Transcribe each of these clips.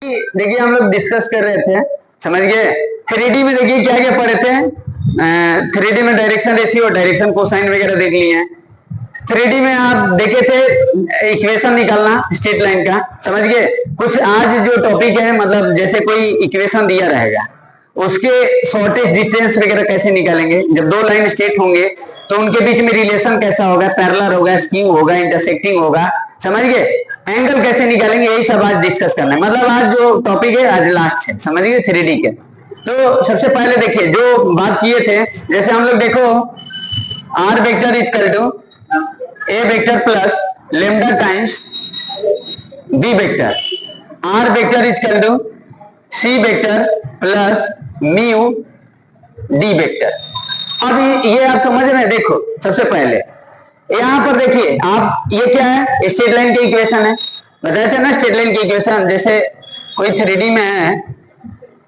देखिए हम लोग डिस्कस कर रहे थे, समझ गए। 3D में देखिए क्या क्या पढ़े थे। 3D में डायरेक्शन रेशियो, डायरेक्शन कोसाइन वगैरह देख लिए हैं। 3D में आप देखे थे इक्वेशन निकालना स्ट्रेट लाइन का, समझ गए। कुछ आज जो टॉपिक है, मतलब जैसे कोई इक्वेशन दिया रहेगा उसके शॉर्टेस्ट डिस्टेंस वगैरह कैसे निकालेंगे। जब दो लाइन स्ट्रेट होंगे तो उनके बीच में रिलेशन कैसा होगा, पैरेलल होगा, स्क्यू होगा, इंटरसेक्टिंग होगा, समझ गए। एंगल कैसे निकालेंगे, यही सब आज डिस्कस करना है। मतलब आज जो टॉपिक है आज लास्ट है, समझ गए 3D के। तो सबसे पहले देखिए जो बात किए थे, जैसे हम लोग देखो R vector equal to A vector plus lambda times B vector, R vector equal to C vector plus mu D vector. अब ये आप समझ रहे हैं। देखो सबसे पहले यहां पर देखिए आप, ये क्या है, स्ट्रेट लाइन की इक्वेशन है। बताए थे ना स्ट्रेट लाइन की इक्वेशन। जैसे कोई 3D में है,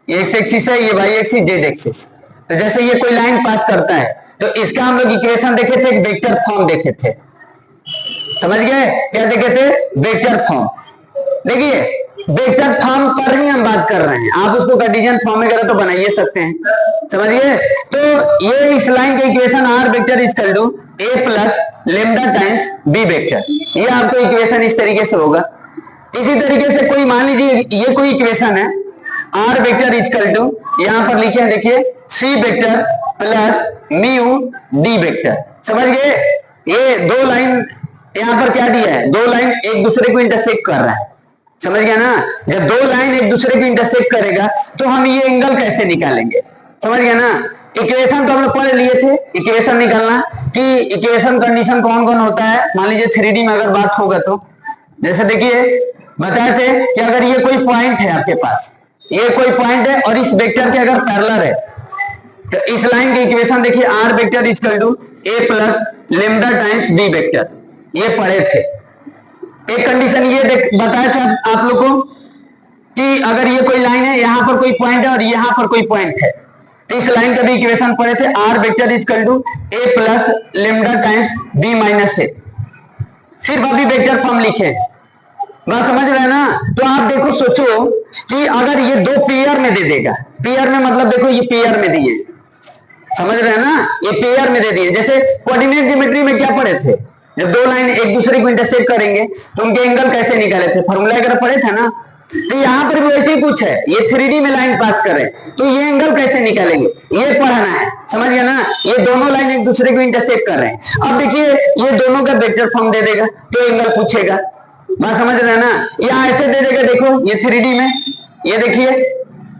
ये एक्स एक्सिस है, ये वाई एक्सिस, जेड एक्सिस। तो जैसे ये कोई लाइन पास करता है तो इसका हम लोग इक्वेशन देखे थे, एक वेक्टर फॉर्म देखे थे, समझ गए। क्या देखे थे, वेक्टर फॉर्म। देखिए वेक्टर फॉर्म पर ही हम बात कर रहे हैं, आप उसको कार्टेशियन फॉर्म वगैरह तो बना ही सकते हैं, समझिए। तो ये इस लाइन के equation R vector equal to A plus lambda times B vector, ये आपको इक्वेशन इस तरीके से होगा। इसी तरीके से कोई मान लीजिए ये कोई इक्वेशन है, आर वेक्टर इक्वल टू, यहां पर लिखे हैं देखिए C vector plus mu D vector, समझ गए। ये दो लाइन यहां पर क्या दिया है, दो लाइन एक दूसरे को इंटरसेक्ट कर रहा है, समझ गया ना। जब दो लाइन एक दूसरे को इंटरसेक्ट करेगा तो हम ये एंगल कैसे निकालेंगे, समझ गया ना। इक्वेशन तो हम लोग पढ़ लिए थे, इक्वेशन निकालना कि इक्वेशन कंडीशन कौन कौन होता है। मान लीजिए 3D में अगर बात होगा तो जैसे देखिए बताए थे कि अगर ये कोई पॉइंट है आपके पास, ये कोई पॉइंट है और इस वेक्टर के अगर पैरेलल है तो इस लाइन की इक्वेशन देखिए R vector equal to A plus lambda times B vector, ये पढ़े थे। एक कंडीशन ये बताया था आप लोग को कि अगर ये कोई लाइन है, यहां पर कोई पॉइंट है और यहां पर कोई पॉइंट है, तो इस लाइन का भी इक्वेशन पढ़े थे, R vector equal to A plus lambda times B minus A. सिर्फ अभी वेक्टर फॉर्म लिखे, बात समझ रहे हैं ना। तो आप देखो सोचो कि अगर ये दो पेयर में दे देगा, पेयर में मतलब देखो ये पेयर में दिए, समझ रहे हैं ना, ये पेयर में दे दिए। जैसे कोऑर्डिनेट ज्योमेट्री में क्या पढ़े थे, जब दो लाइन एक दूसरे को इंटरसेक्ट करेंगे तो उनके एंगल कैसे निकाले थे, फॉर्मूला वगैरह पढ़े थे ना। तो यहां पर भी वैसे ही कुछ है, ये 3D में लाइन पास कर रहे हैं तो ये एंगल कैसे निकालेंगे, ये पढ़ना है, समझ गया ना। ये दोनों लाइन एक दूसरे को इंटरसेक्ट कर रहे हैं। अब देखिए ये दोनों का वेक्टर फॉर्म दे देगा तो एंगल पूछेगा, बात समझ रहे हैं ना। या ऐसे दे देगा, देखो ये 3D में ये देखिए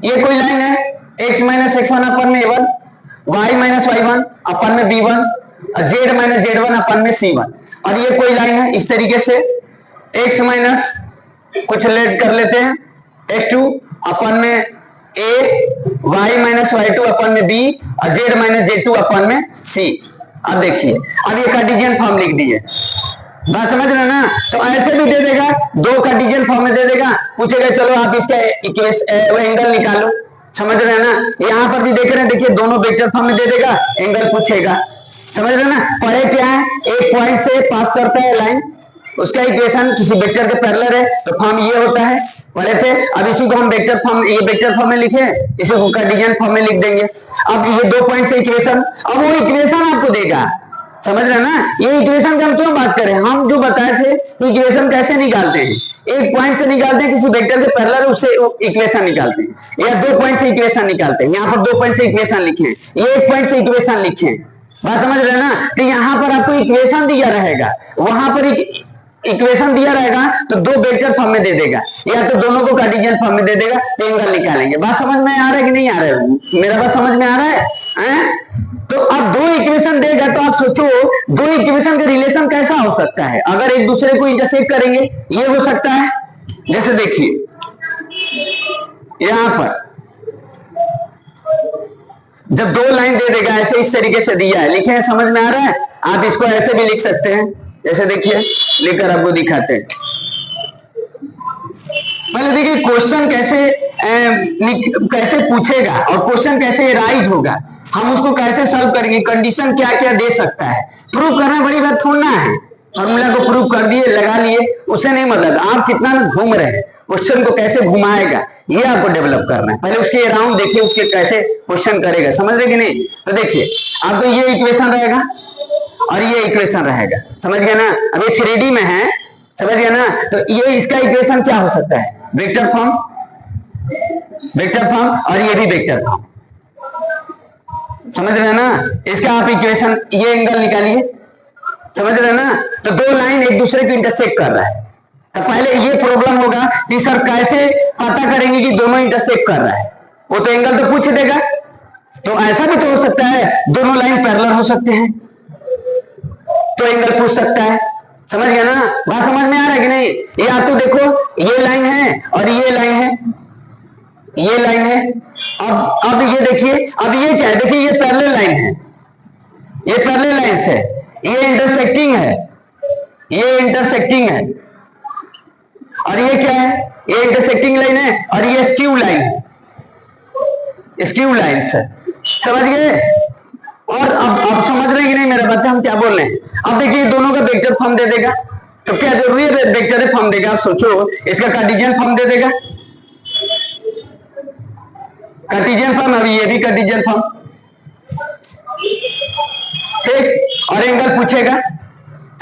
ये कोई लाइन है, x माइनस x1 अपन में a1, y माइनस y1 अपन में b1, z माइनस z1 अपन में c1। और ये कोई लाइन है इस तरीके से, x माइनस कुछ लेट कर लेते हैं x2 अपन में a, y माइनस y2 अपन में b और z माइनस z2 अपन में c। अब देखिए अब ये कार्टेशियन फॉर्म लिख दिए, बात समझ रहे हैं ना। तो ऐसे भी दे देगा, दो कार्टेशियन फॉर्म में दे देगा, पूछेगा चलो आप इसका एंगल निकालो, समझ रहे हैं ना। यहाँ पर भी देख रहे हैं, देखिए दोनों वेक्टर फॉर्म में दे देगा, एंगल पूछेगा, समझ रहे हैं ना। पढ़े क्या है, एक पॉइंट से पास करता है लाइन, उसका इक्वेशन किसी वेक्टर के पैरेलल है तो फॉर्म ये होता है, पढ़े थे। अब इसी को हम वेक्टर फॉर्म, ये वेक्टर फॉर्म में लिखे, इसी को कार्टेशियन फॉर्म में लिख देंगे। अब ये दो पॉइंट से इक्वेशन, अब वो इक्वेशन आपको देगा, समझ रहे हैं ना। ये इक्वेशन की हम क्यों बात करें, हम जो बताए थे इक्वेशन कैसे निकालते हैं, एक पॉइंट से निकालते हैं, किसी वेक्टर के पैरेलल उससे इक्वेशन निकालते हैं, या दो पॉइंट से इक्वेशन निकालते हैं। यहाँ पर दो पॉइंट से इक्वेशन लिखे हैं, ये एक पॉइंट से इक्वेशन लिखे हैं, बात समझ रहे हैं ना। तो यहाँ पर आपको इक्वेशन दिया रहेगा, वहां पर इक्वेशन दिया रहेगा तो दो वेक्टर फॉर्म में दे देगा, या तो दोनों को कार्टेशियन फॉर्म में दे देगा, तो एंगल निकालेंगे। बात समझ में आ रहा है कि नहीं आ रहा है, मेरा बात समझ में आ रहा है? तो अब दो इक्वेशन देगा तो आप सोचो दो इक्वेशन का रिलेशन कैसा हो सकता है, अगर एक दूसरे को इंटरसेक्ट करेंगे ये हो सकता है। जैसे देखिए यहां पर जब दो लाइन दे देगा, ऐसे इस तरीके से दिया है, लिखे हैं, समझ में आ रहा है। आप इसको ऐसे भी लिख सकते हैं, जैसे देखिए लिखकर आपको दिखाते हैं। पहले देखिए क्वेश्चन कैसे पूछेगा और क्वेश्चन कैसे राइज होगा, हम उसको कैसे सॉल्व करेंगे, कंडीशन क्या क्या दे सकता है। प्रूव करना बड़ी बात थोड़ा है, फॉर्मूला को प्रूव कर दिए, लगा लिए, उससे नहीं मतलब। आप कितना में घूम रहे हैं, क्वेश्चन को कैसे घुमाएगा, ये आपको डेवलप करना है। पहले उसके राउंड देखिए, उसके कैसे क्वेश्चन करेगा, समझ रहे कि नहीं। तो देखिए आपको ये इक्वेशन रहेगा और ये इक्वेशन रहेगा, समझ गए ना। अब ये 3D में है, समझ गए ना। तो ये इसका इक्वेशन क्या हो सकता है, वेक्टर फॉर्म, वेक्टर फॉर्म, और ये भी वेक्टर फॉर्म, समझ रहे ना। इसका आप इक्वेशन, ये एंगल निकालिए, समझ रहे ना। तो दो लाइन एक दूसरे को इंटरसेक्ट कर रहा है, तो पहले ये प्रॉब्लम होगा कि सर कैसे पता करेंगे कि दोनों इंटरसेक्ट कर रहा है, वो तो एंगल तो पूछ देगा। तो ऐसा भी तो हो सकता है दोनों लाइन पैरेलल हो सकते हैं, तो एंगल पूछ सकता है, समझ गया ना। बात समझ में आ रहा है कि नहीं। या तो देखो ये लाइन है और ये लाइन है, ये लाइन है। अब ये देखिए, अब ये क्या है, देखिए ये पैरेलल लाइन है, ये पैरेलल लाइन है, ये इंटरसेक्टिंग है, ये इंटरसेक्टिंग है, और ये क्या है, ये इंटरसेक्टिंग लाइन है, और ये स्क्यू लाइन है, स्क्यू लाइन से, समझ गए। और अब समझ रहे हैं कि नहीं मेरा बच्चा, हम क्या बोल रहे हैं। अब देखिए दोनों का वेक्टर फॉर्म दे देगा, तो क्या जरूरी है वेक्टर फॉर्म देगा, आप सोचो इसका कार्टेशियन फॉर्म दे देगा, कार्टेशियन फॉर्म, अभी ये भी कार्टेशियन फॉर्म, ठीक। और एंगल पूछेगा,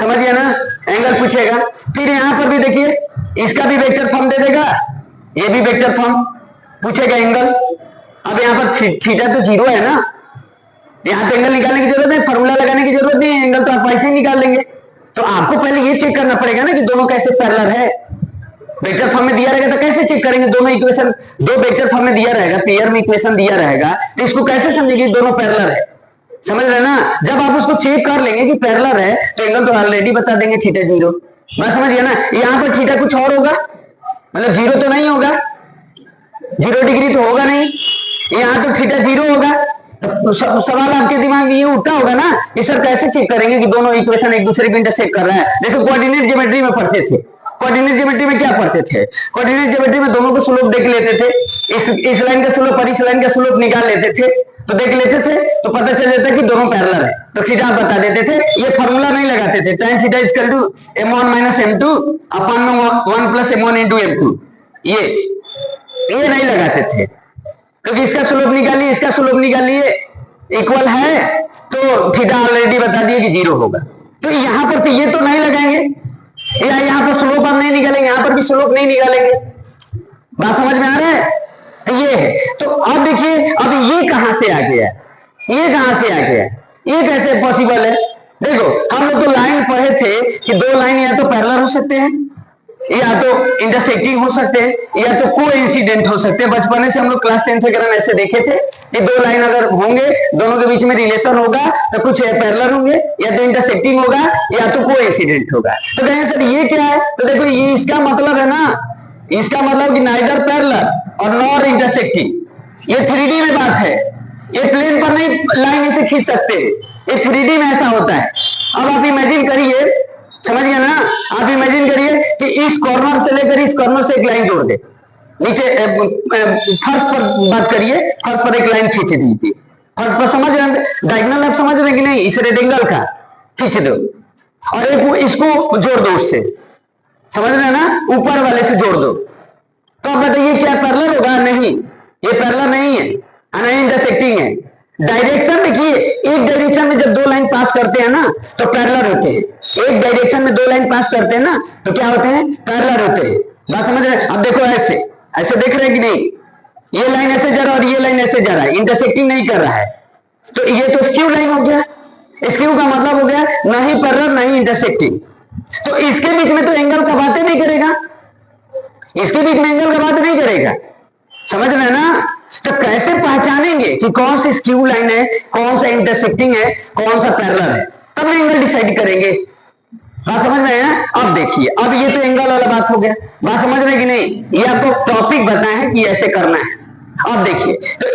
समझ गया ना, एंगल पूछेगा। फिर यहां पर भी देखिए इसका भी वेक्टर फॉर्म दे देगा, ये भी वेक्टर फॉर्म पूछेगा, एंगल। अब यहां पर थीटा तो 0 है ना, यहां तो एंगल निकालने की जरूरत है, फॉर्मूला लगाने की जरूरत नहीं है, एंगल तो आप ऐसे ही निकाल लेंगे। तो आपको पहले ये चेक करना पड़ेगा ना कि दोनों कैसे पैरेलल है। वेक्टर फॉर्म में दिया रहेगा तो कैसे चेक करेंगे, दोनों इक्वेशन, दो वेक्टर फॉर्म में दिया रहेगा, पेयर में इक्वेशन दिया रहेगा, तो इसको कैसे समझेंगे दोनों पैरेलल है, समझ रहे ना। जब आप उसको चेक कर लेंगे कि पैरेलल है, तो एंगल तो ऑलरेडी बता देंगे थीटा 0, बात समझिए ना। यहाँ पर थीटा कुछ और होगा, मतलब 0 तो नहीं होगा, 0 डिग्री तो होगा नहीं, यहाँ तो थीटा 0 होगा। तो सवाल आपके दिमाग में ये उठता होगा ना कि सर कैसे चेक करेंगे कि दोनों इक्वेशन एक दूसरे को इंटरसेक्ट कर रहा है। जैसे कोऑर्डिनेट ज्योमेट्री में पढ़ते थे, कोऑर्डिनेट ज्योमेट्री में क्या पढ़ते थे, कोऑर्डिनेट ज्योमेट्री में दोनों को स्लोप देख लेते थे, इस लाइन का स्लोप और इस लाइन का स्लोप निकाल लेते थे, तो देख लेते थे तो पता चल जाता कि दोनों पैरेलल है, तो थीटा बता देते थे। ये फार्मूला नहीं लगाते थे, tan theta equal to m1 - m2 upon 1 + m1 * m2, ये नहीं लगाते थे, क्योंकि इसका स्लोप निकालिए, इसका स्लोप निकालिए, इक्वल है, तो थीटा ऑलरेडी बता दिए कि 0 होगा। तो यहां पर तो ये तो नहीं लगाएंगे, या यहां पर स्लोप हम नहीं निकालेंगे, यहां पर भी स्लोप नहीं निकालेंगे, बात समझ में आ रहा है। तो ये है। तो अब देखिए अब ये कहां से आ गया, ये कहां से आ गया, ये कैसे पॉसिबल है। देखो हम लोग तो लाइन पढ़े थे कि दो लाइन या तो पैरेलल हो सकते हैं, या तो इंटरसेक्टिंग हो सकते हैं, या तो कोइंसिडेंट हो सकते हैं। बचपन से हम लोग क्लास 10 वगैरह में ऐसे देखे थे कि दो लाइन अगर होंगे, दोनों के बीच में रिलेशन होगा, तो कुछ पैरेलल होंगे, या तो इंटरसेक्टिंग होगा, या तो कोइंसिडेंट होगा। तो कहें सर ये क्या है, तो देखो ये इसका मतलब है ना, इसका मतलब कि नाइदर पैरेलल और नॉर इंटरसेक्टिंग। ये 3D में बात है, ये प्लेन पर नहीं लाइन ऐसे खींच सकते, ये 3D में ऐसा होता है। अब आप इमेजिन करिए, समझ गया ना, आप इमेजिन करिए कि इस कॉर्नर से लेकर इस कॉर्नर से एक लाइन जोड़ दे, नीचे फर्श पर बात करिए, फर्श पर एक लाइन खींच दीजिए, फर्श पर समझ रहे हैं, डायगोनल आप समझ रहे हैं कि नहीं, इस रेक्टेंगल का खींच दो और एक इसको जोड़ दो उससे, समझ रहे हैं ना, ऊपर वाले से जोड़ दो। तो अब बताइए क्या पैरेलल होगा, नहीं, ये पैरेलल नहीं है, नहीं इंटरसेक्टिंग है। डायरेक्शन देखिए, एक डायरेक्शन में जब दो लाइन पास करते हैं ना तो पैरेलल होते हैं, एक डायरेक्शन में दो लाइन पास करते हैं ना तो क्या होते हैं, पैरेलल होते हैं, बात समझ रहे हैं। अब देखो ऐसे ऐसे देख रहे हैं कि नहीं, ये लाइन ऐसे जा रहा है और ये लाइन ऐसे जा रहा है, इंटरसेक्टिंग नहीं कर रहा है, तो ये तो स्क्यू लाइन हो गया। स्क्यू का मतलब हो गया नहीं पैरेलल नहीं इंटरसेक्टिंग। तो इसके बीच में तो एंगल का बातें नहीं करेगा, इसके बीच में एंगल का बात नहीं करेगा, समझ रहे हैं ना। तो कैसे पहचानेंगे कि कौन सी स्क्यू लाइन है, कौन सा इंटरसेक्टिंग है, कौन सा पैरेलल है, तब एंगल डिसाइड करेंगे, बात समझ रहे हैं। अब देखिए, अब ये तो एंगल वाला बात हो गया, बात समझ रहे हैं कि नहीं, ये आपको टॉपिक बताया है कि ऐसे करना है। अब देखिए, तो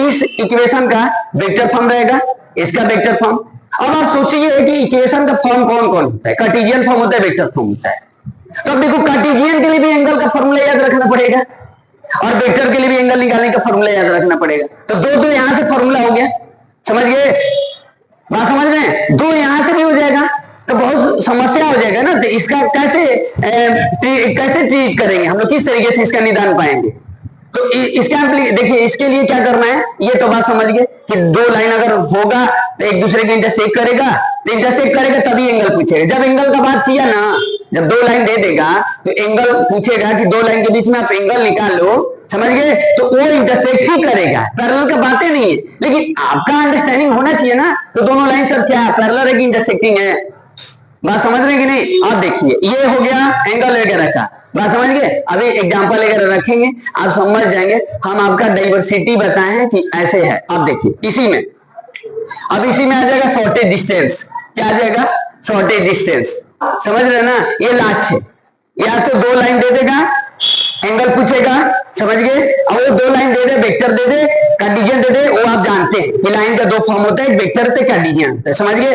इस इक्वेशन का वेक्टर फॉर्म रहेगा, इसका वेक्टर फॉर्म। अब आप सोचिए कि इक्वेशन का फॉर्म कौन कौन होता है, कार्टेशियन फॉर्म होता है, वेक्टर फॉर्म होता है। तो अब देखो कार्टेशियन के लिए भी एंगल का फॉर्मूला याद रखना पड़ेगा और वेक्टर के लिए भी एंगल निकालने का फॉर्मूला याद रखना पड़ेगा। तो दो यहां से फॉर्मूला हो गया, समझ गए, बात समझ रहे हैं, दो यहां से भी हो जाएगा, तो बहुत समस्या हो जाएगा ना। तो इसका कैसे ट्रीट करेंगे हम लोग, किस तरीके से इसका निदान पाएंगे? तो इसका देखिए, इसके लिए क्या करना है, ये तो बात समझ गए कि दो लाइन अगर होगा तो एक दूसरे के इंटरसेक्ट करेगा, तो इंटरसेक्ट करेगा तभी एंगल पूछेगा। जब एंगल का बात किया ना, जब दो लाइन दे देगा तो एंगल पूछेगा कि दो लाइन के बीच में आप एंगल निकाल लो, समझ गए, तो वो इंटरसेक्ट ही करेगा। पैरेलल का बातें नहीं है, लेकिन आपका अंडरस्टैंडिंग होना चाहिए ना। तो दोनों लाइन सब क्या है, पैरेलल है कि इंटरसेक्टिंग है? बात समझ रहे कि नहीं? आप देखिए, ये हो गया एंगल वगैरह का, बात समझ गए। अभी एग्जांपल वगैरह रखेंगे, आप समझ जाएंगे। हम आपका डाइवर्सिटी बताए हैं कि ऐसे है। आप देखिए इसी में, अब इसी में आ जाएगा शॉर्टेज डिस्टेंस। क्या आ जाएगा? Shortage distance. समझ रहे ना? ये लास्ट है। या तो दो लाइन दे देगा, एंगल पूछेगा, समझ गए, और वो दो लाइन दे दे, वेक्टर दे दे, कार्टेशियन दे दे। वो आप जानते हैं कि लाइन का दो फॉर्म होता है, एक वेक्टर होता है, कार्टेशियन होता है, समझ गए।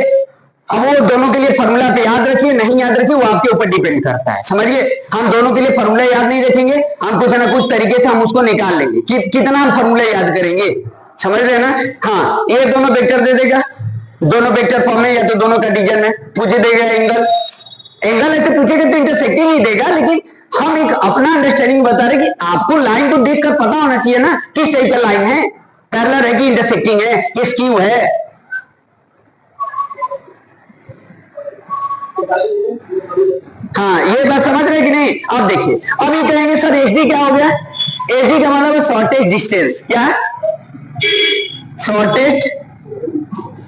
अब वो दोनों के लिए फॉर्मूला पे याद रखिए, नहीं याद रखिए वो आपके ऊपर डिपेंड करता है, समझिए। हम दोनों के लिए फॉर्मूला याद नहीं रखेंगे, हम कुछ ना कुछ तरीके से हम उसको निकाल लेंगे। कितना हम फॉर्मूला याद करेंगे, समझ रहे ना? हाँ, ये दोनों वेक्टर दे देगा, दोनों वेक्टर फॉर्म है, या तो दोनों कार्टेशियन है, पूछ देगा एंगल। एंगल ऐसे पूछेगा तो इंटरसेक्टिंग ही देगा, लेकिन हम एक अपना अंडरस्टैंडिंग बता रहे कि आपको लाइन को देखकर पता होना चाहिए ना किस टाइप का लाइन है, पैरेलल है कि इंटरसेक्टिंग है, कि स्क्यू है। हाँ, ये बात समझ रहे कि नहीं? अब देखिए, अब ये कहेंगे सर एचडी क्या हो गया? एचडी का मतलब है शॉर्टेस्ट डिस्टेंस। क्या है? Shortest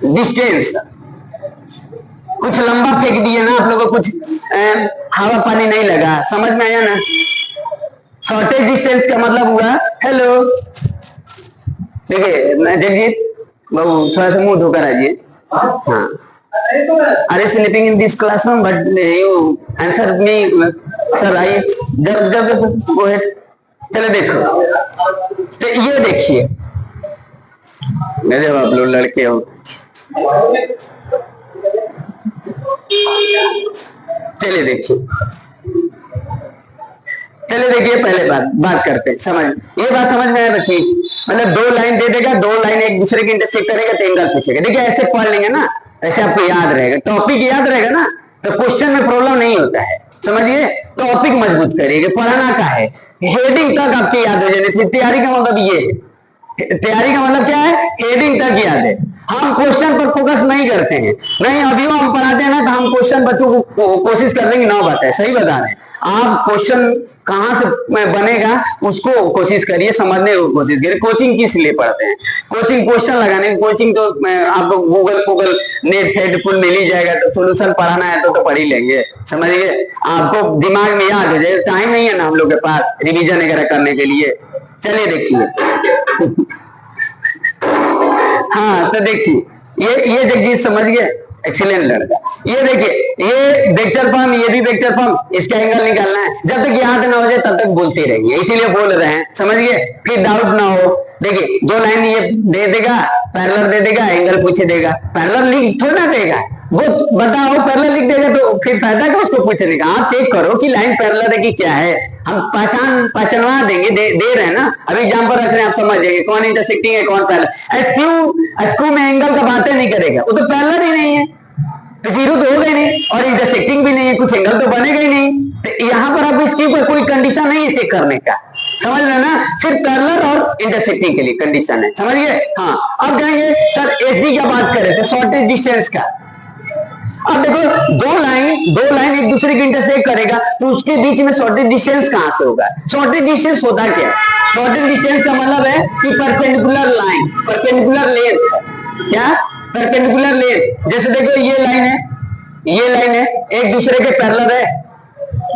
distance. कुछ लंबा फेंक दिए ना आप लोगों को, कुछ हवा पानी नहीं लगा, समझ में आया ना? शॉर्टेज डिस्टेंस का मतलब हुआ, हेलो देखिए जगजीत बाबू, थोड़ा सा मुंह धोकर आइए। हाँ, अरे sleeping in this classroom but you answer me sir. आइए, जब जब जब वो है, चलो देखो, तो ये देखिए, जब आप लोग लड़के हो, चलिए देखिए, चलिए देखिए, पहले बात करते हैं, समझ ये बात समझ में आया बच्ची? मतलब दो लाइन दे देगा, दो लाइन एक दूसरे के इंटरसेक्ट करेगा तो एंगल पूछेगा। देखिए ऐसे पढ़ लेंगे ना, ऐसे आपको याद रहेगा, टॉपिक याद रहेगा ना, तो क्वेश्चन में प्रॉब्लम नहीं होता है, समझिए। टॉपिक मजबूत करिए, पढ़ाना का है, हेडिंग तक आपके याद हो जाए। तैयारी का मतलब ये है, तैयारी का मतलब क्या है, हेडिंग तक याद है। हम क्वेश्चन पर फोकस नहीं करते हैं, नहीं अभी वो हम पढ़ाते हैं ना, तो हम क्वेश्चन बच्चों को कोशिश कर देंगे ना बताए, सही बता रहे हैं आप। क्वेश्चन कहां से बनेगा उसको कोशिश करिए, समझने की कोशिश करिए। कोचिंग किस लिए पढ़ते हैं? कोचिंग क्वेश्चन लगाने की। कोचिंग तो आपको गूगल नेट फेट फुल मिल ही जाएगा, तो सोल्यूशन पढ़ाना है तो पढ़ ही लेंगे, समझिए। आपको दिमाग में याद हो जाए, टाइम नहीं है ना हम लोग के पास रिवीजन वगैरह करने के लिए। चलिए देखिए हाँ, तो देखिए ये जगजीत समझ गए, एक्सीलेंट लड़का। ये देखिए, ये वेक्टर फॉर्म, ये भी वेक्टर फॉर्म, इसका एंगल निकालना है। जब तक याद ना हो जाए तब तक बोलते रहेंगे, इसीलिए बोल रहे हैं, समझ गए, फिर डाउट ना हो। देखिए दो लाइन ये दे देगा, पैरेलल दे देगा, एंगल पूछ देगा। पैरेलल लिख थोड़ा देगा, वो बताओ पैरेलल लिख देगा तो फिर फायदा क्या उसको पूछने का? आप चेक करो कि लाइन पैरेलल है कि क्या है, हम पहचानवा देंगे, दे रहे हैं ना। अभी एग्जांपल रख रहे हैं, आप समझ जाएंगे कौन इंटरसेक्टिंग है कौन पैरेलल। एसक्यू में एंगल का बातें नहीं करेगा, वो तो पैरेलल ही नहीं है, तो जीरो तो हो गई नहीं, और इंटरसेक्टिंग भी नहीं है, कुछ एंगल तो बनेगा ही नहीं। तो यहाँ पर आपको इसकी कोई कंडीशन नहीं है चेक करने का, समझ रहे ना? सिर्फ पैरेलल और इंटरसेक्टिंग के लिए कंडीशन है, समझिए। हाँ, अब कहेंगे सर एचडी क्या बात कर रहे थे, शॉर्टेज डिस्टेंस का। अब देखो दो लाइन एक दूसरे के इंटरसेक्ट करेगा, तो उसके बीच में शॉर्टेज डिस्टेंस कहां से होगा? शॉर्टेज डिस्टेंस होता क्या है? शॉर्टेज डिस्टेंस का मतलब है कि परपेंडिकुलर लाइन, परपेंडिकुलर लेंथ। क्या? Perpendicular length. जैसे देखो ये लाइन है, ये लाइन है, एक दूसरे के पैरेलल है,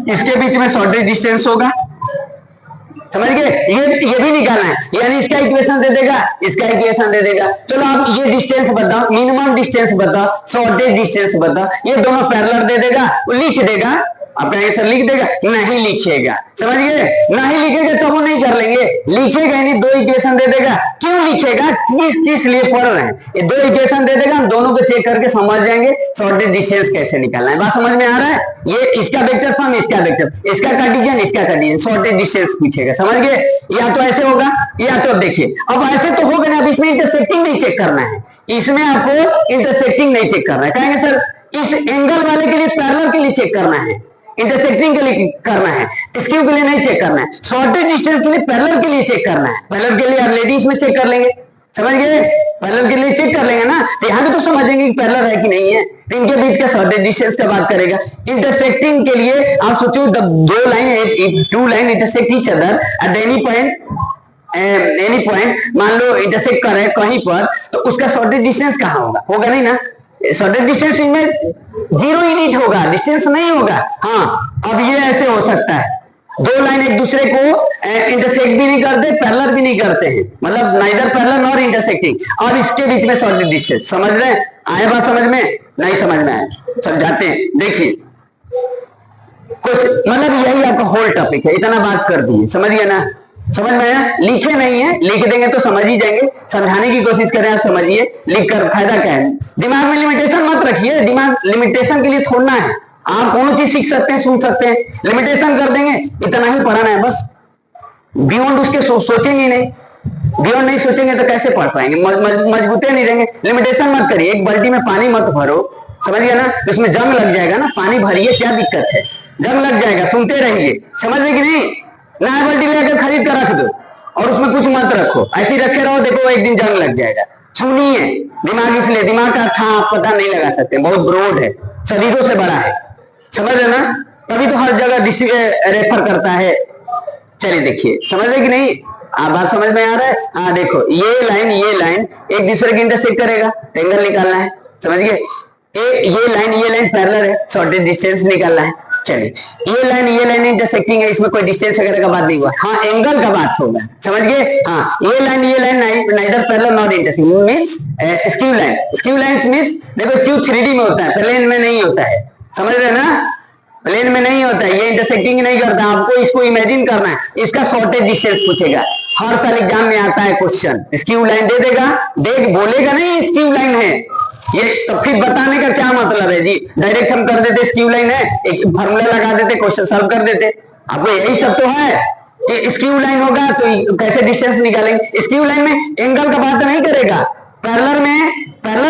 इसके बीच में शॉर्टेज डिस्टेंस होगा, समझ गए? ये भी निकालना है, यानी इसका इक्वेशन दे देगा, इसका इक्वेशन दे देगा। चलो आप ये डिस्टेंस बताओ, मिनिमम डिस्टेंस बताओ, शॉर्टेज डिस्टेंस बताओ। ये दोनों पैरेलल दे देगा, वो लिख देगा, आपका आंसर लिख देगा। नहीं लिखेगा, समझ गए? नहीं लिखेगा तो वो नहीं कर लेंगे, लिखेगा नहीं, दो इक्वेशन दे देगा। क्यों लिखेगा? किस लिए पढ़ रहे हैं? ये दो इक्वेशन दे देगा, हम दोनों को चेक करके समझ जाएंगे शॉर्टेज डिस्टेंस कैसे निकालना है। बात समझ में आ रहा है? ये इसका वेक्टर फॉर्म, इसका वेक्टर, इसका कार्टेशियन, इसका कार्टेशियन, शॉर्टेज डिस्टेंस पूछेगा, समझ गए? या तो ऐसे होगा, या तो देखिए अब ऐसे तो होगा ना, अब इसमें इंटरसेक्टिंग नहीं चेक करना है, इसमें आपको इंटरसेक्टिंग नहीं चेक करना है। कहेंगे सर इस एंगल वाले के लिए पैरेलल के लिए चेक करना है, इंटरसेक्टिंग के लिए करना है, स्क्यू के लिए नहीं चेक करना है, शॉर्टेज डिस्टेंस के लिए पैरेलल के लिए चेक करना है। पैरेलल के लिए लेडीज में चेक कर लेंगे, समझ गए, पैरेलल के लिए चेक कर लेंगे ना, तो यहाँ पे तो समझेंगे कि पैरेलल है कि नहीं है, तो इनके बीच का शॉर्टेज डिस्टेंस का बात करेगा। इंटरसेक्टिंग के लिए आप सोचो दो line, two line intersect each other at any point, मान लो इंटरसेक्ट कर रहे हैं कहीं पर, तो उसका शॉर्टेज डिस्टेंस कहाँ होगा, होगा नहीं ना, शॉर्टेज डिस्टेंस इनमें 0 यूनिट होगा, डिस्टेंस नहीं होगा। हाँ, अब ये ऐसे हो सकता है, दो लाइन एक दूसरे को इंटरसेक्ट भी नहीं करते, पैरेलल भी नहीं करते हैं, मतलब नाइदर पैरेलल नॉर इंटरसेक्टिंग, और इसके बीच में शॉर्टेज डिस्टेंस, समझ रहे हैं, आए बात समझ में, नहीं समझ में आए, चल जाते हैं, देखिए कुछ मतलब यही आपका होल टॉपिक है, इतना बात कर दिए, समझिए ना, समझ में आया, लिखे नहीं है, लिख देंगे तो समझ ही जाएंगे, समझाने की कोशिश करें आप समझिए, लिख कर फायदा क्या है, दिमाग में लिमिटेशन मत रखिए, दिमाग लिमिटेशन के लिए छोड़ना है, आप कौन सी सीख सकते हैं, सुन सकते हैं, लिमिटेशन कर देंगे, इतना ही पढ़ना है बस, बियॉन्ड उसके सोचेंगे नहीं, बियॉन्ड नहीं सोचेंगे तो कैसे पढ़ पाएंगे, मजबूते नहीं रहेंगे। लिमिटेशन मत करिए, एक बाल्टी में पानी मत भरो, समझ गया ना, तो इसमें जंग लग जाएगा ना, पानी भरिए क्या दिक्कत है, जंग लग जाएगा, सुनते रहिए, समझ रहे कि नहीं, नया बाल्टी लेकर खरीद कर रख दो और उसमें कुछ मत रखो, ऐसे ही रखे रहो, देखो एक दिन जंग लग जाएगा। सुनिए, दिमाग इसलिए, दिमाग का था आप पता नहीं लगा सकते, बहुत ब्रॉड है, शरीरों से बड़ा है, समझ रहे ना, तभी तो हर जगह रेफर करता है। चलिए देखिए, समझ रहे कि नहीं, आप बात समझ में आ रहा है, हाँ देखो ये लाइन एक दूसरे के इंटरसेक्ट करेगा, एंगल निकालना है, समझ गए, ये लाइन पैरेलल है, शॉर्टेज डिस्टेंस निकालना है। चलिए ये लाइन इंटरसेक्टिंग है, इसमें कोई डिस्टेंस वगैरह का बात नहीं हुआ, हाँ एंगल का बात होगा, समझ गए, हाँ ये line neither parallel not intersecting means skew line means देखो स्क्यू 3D में होता है, प्लेन में नहीं होता है, समझ रहे ना, प्लेन में नहीं होता है, ये इंटरसेक्टिंग नहीं करता, आपको इसको इमेजिन करना है, इसका शॉर्टेज डिस्टेंस पूछेगा, हर साल एग्जाम में आता है क्वेश्चन, स्क्यू लाइन दे देगा, देख बोलेगा नहीं स्क्यू लाइन है ये, तो फिर बताने का क्या मतलब है जी, डायरेक्ट हम कर देते स्क्यू लाइन है, एक फार्मूला लगा देते, क्वेश्चन सॉल्व कर देते, आपको यही सब तो है कि स्क्यू लाइन होगा तो कैसे डिस्टेंस निकालेंगे, स्क्यू लाइन में एंगल का बात नहीं करेगा, पैरेलल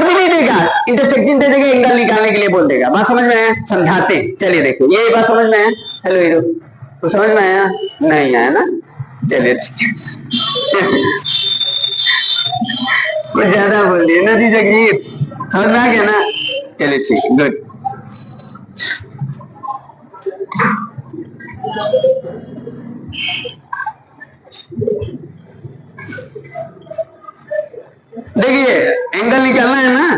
भी नहीं देगा, इंटरसेक्टिंग दे देगा, एंगल निकालने के लिए बोल देगा, बात समझ में आया, समझाते, चलिए देखो ये बात समझ में आया, हेलो हीरो तो समझ में आया, नहीं आया ना, चलिए कुछ ज्यादा बोल दिए ना जी जगजीत, समझ में आ गया ना, चलिए ठीक, गुड। देखिए एंगल निकालना है ना,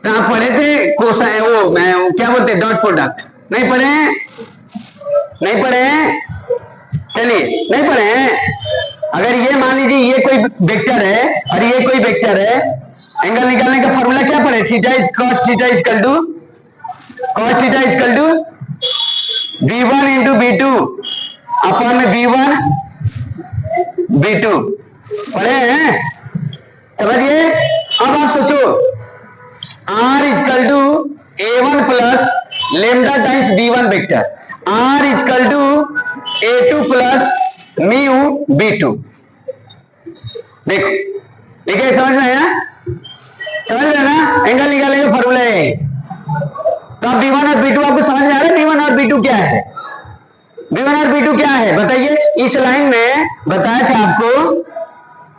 तो आप पढ़े थे कोसाइन, वो क्या बोलते हैं, डॉट प्रोडक्ट, नहीं पढ़े, चलिए नहीं पढ़े, अगर ये मान लीजिए ये कोई वेक्टर है और ये कोई वेक्टर है, एंगल निकालने का फॉर्मूला क्या पढ़े, theta is cos theta equal to v1 into b2 upon में v1 b2 पढ़े हैं, समझिए। अब आप सोचो r equal to a1 plus lambda times b1 vector, r equal to a2 plus mu b2, देखो लिखे, समझ में आया, समझ में ना, एंगल निकालने का फॉर्मूला है, तो अब b1 और b2 आपको समझ में आ रहा है, b1 और b2 क्या है, b1 और b2 क्या है बताइए, इस लाइन में बताया था आपको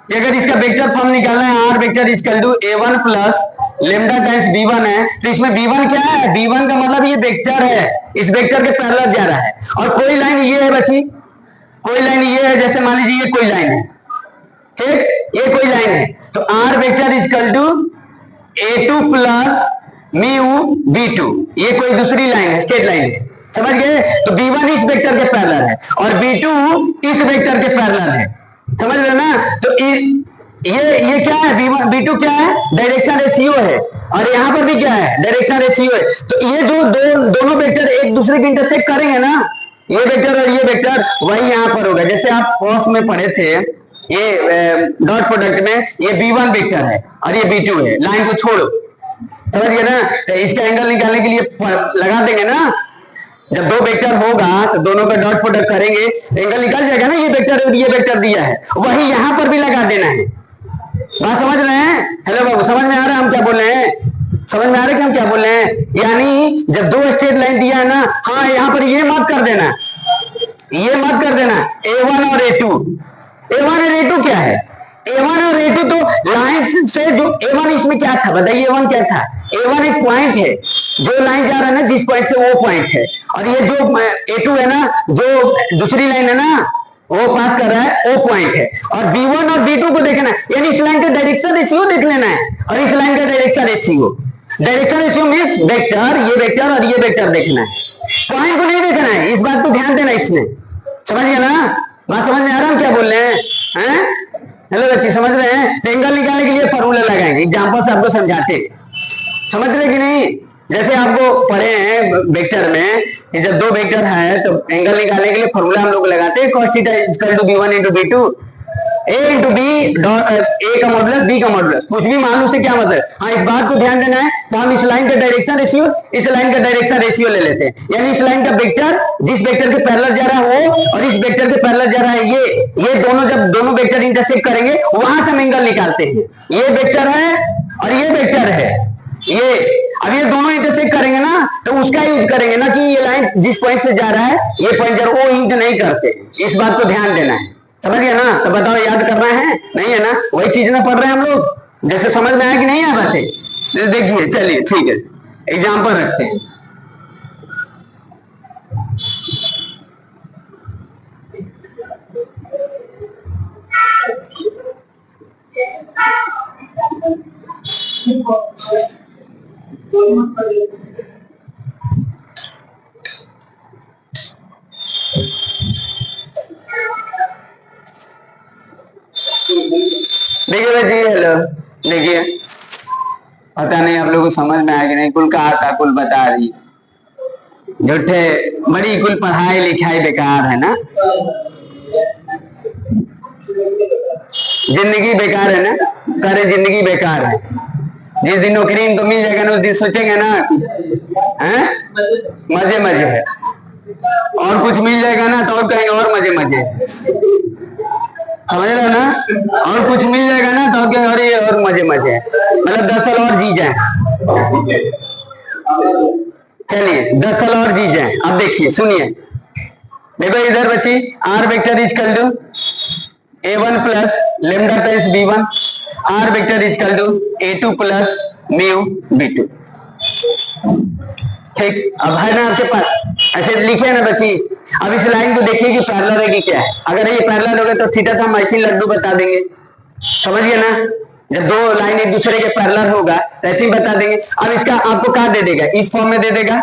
कि अगर इसका वेक्टर फॉर्म निकालना है, r vector equal to a1 plus lambda times b1 है, तो इसमें b1 क्या है, b1 का मतलब ये वेक्टर है, इस वेक्टर के पैरेलल जा रहा है, और कोई लाइन ये है बच्ची, कोई लाइन ये है, जैसे मान लीजिए ये कोई लाइन है, ठीक, ये कोई लाइन है, तो r vector equal to a2 plus mu b2, ये कोई दूसरी लाइन है, स्ट्रेट लाइन है, समझ गए, तो b1 इस वेक्टर के पैरेलल है और b2 इस वेक्टर के पैरेलल है, समझ रहे ना, तो ये क्या है, b1 b2 क्या है, डायरेक्शन रेशियो है, और यहाँ पर भी क्या है, डायरेक्शन रेशियो है, तो ये जो दोनों वेक्टर एक दूसरे के इंटरसेक्ट करेंगे ना, ये वेक्टर और ये वेक्टर, वही यहाँ पर होगा, जैसे आप कॉस में पढ़े थे, ये डॉट प्रोडक्ट में ये b1 वेक्टर है और ये b2 है, लाइन को छोड़ो, समझ गए ना, तो इसका एंगल निकालने के लिए लगा देंगे ना, जब दो वेक्टर होगा तो दोनों का डॉट प्रोडक्ट करेंगे, एंगल निकल जाएगा ना, ये वेक्टर और ये वेक्टर दिया है, वही यहां पर भी लगा देना है, बात समझ रहे हैं, हेलो बाबू समझ में आ रहा है हम क्या बोल रहे हैं, समझ में आ रहा है कि हम क्या बोल रहे हैं? यानी जब दो स्ट्रेट लाइन दिया है ना, हाँ यहाँ पर ये मत कर देना, ये मत कर देना A1 और A2। A1 और A2 क्या है? A1 और A2 तो लाइन से जो A1 इसमें क्या था बताइए? A1 क्या था? A1 एक पॉइंट है, जो लाइन जा रहा है ना जिस पॉइंट से वो पॉइंट है, और ये जो A2 है ना, जो दूसरी लाइन है ना वो पास कर रहा है, वो पॉइंट है। और B1 और B2 को देखना है, यानी इस लाइन का डायरेक्शन रेशियो देख लेना है, और इस लाइन का direction ratio. Direction ratio means vector, ये वेक्टर और ये वेक्टर देखना है, पॉइंट को नहीं देखना है। इस बात को ध्यान देना इसमें, समझ गया ना? बात समझ में आ रहा है हम क्या बोल रहे हैं? हेलो बच्चे, समझ रहे हैं? तो एंगल निकालने के लिए फॉर्मूला लगाएंगे, एग्जांपल से आपको समझाते हैं, समझ रहे कि नहीं? जैसे आपको पढ़े हैं वेक्टर में कि जब दो वेक्टर है तो एंगल निकालने के लिए फॉर्मूला हम लोग लगाते हैं, cos theta equal to b1 into b2 a into b dot a का मॉडुलस b का मॉडुलस, कुछ भी मान लो से क्या मतलब। हाँ, इस बात को ध्यान देना है। तो हम इस लाइन का डायरेक्शन रेशियो, इस लाइन का डायरेक्शन रेशियो ले लेते हैं, यानी इस लाइन का वेक्टर जिस वेक्टर के पैरेलल जा रहा है वो, और इस वेक्टर के पैरेलल जा रहा है ये दोनों, जब दोनों वेक्टर इंटरसेक्ट करेंगे वहां से हम एंगल निकालते हैं। ये वेक्टर है और ये वेक्टर है, ये अब ये दोनों इंटरसेक्ट करेंगे ना तो उसका यूज करेंगे ना, कि ये लाइन जिस पॉइंट से जा रहा है ये पॉइंट जा रहा है, वो यूज नहीं करते। इस बात को ध्यान देना है, समझ गया ना? तो बताओ, याद करना है नहीं है ना? वही चीज ना पढ़ रहे हैं हम लोग। जैसे समझ में आया कि नहीं आया बातें? देखिए, चलिए ठीक है, एग्जाम्पल रखते हैं। देखिए बच्चे, हेलो, देखिए, पता नहीं आप लोगों को समझ में आया कि नहीं? कुल कहा था, कुल बता दी, झूठे बड़ी, कुल पढ़ाई लिखाई बेकार है ना, जिंदगी बेकार है ना, करे जिंदगी बेकार है। जिस दिन नौकरी इनको मिल जाएगा ना उस दिन सोचेंगे ना, हैं मजे मजे है, और कुछ मिल जाएगा ना तो और कहेंगे और मजे मजे, समझ रहे हो ना? और कुछ मिल जाएगा ना तो कहेंगे अरे और मजे मजे, मतलब 10 साल और जी जाए। चलिए 10 साल और जी जाए। अब देखिए, सुनिए, देखो इधर बच्ची, R vector is equal to A1 plus lambda times B1, R vector is equal to A2 plus mu B2। ठीक, अब है ना आपके पास, ऐसे लिखे है ना बच्ची। अब इस लाइन को देखिए कि पैरेलल है कि क्या है। अगर ये पैरेलल होगा तो थीटा का हम ऐसे ही लड्डू बता देंगे, समझ गए ना? जब दो लाइन एक दूसरे के पैरेलल होगा तो ऐसे ही बता देंगे। अब इसका आपको क्या दे देगा? इस फॉर्म में दे देगा,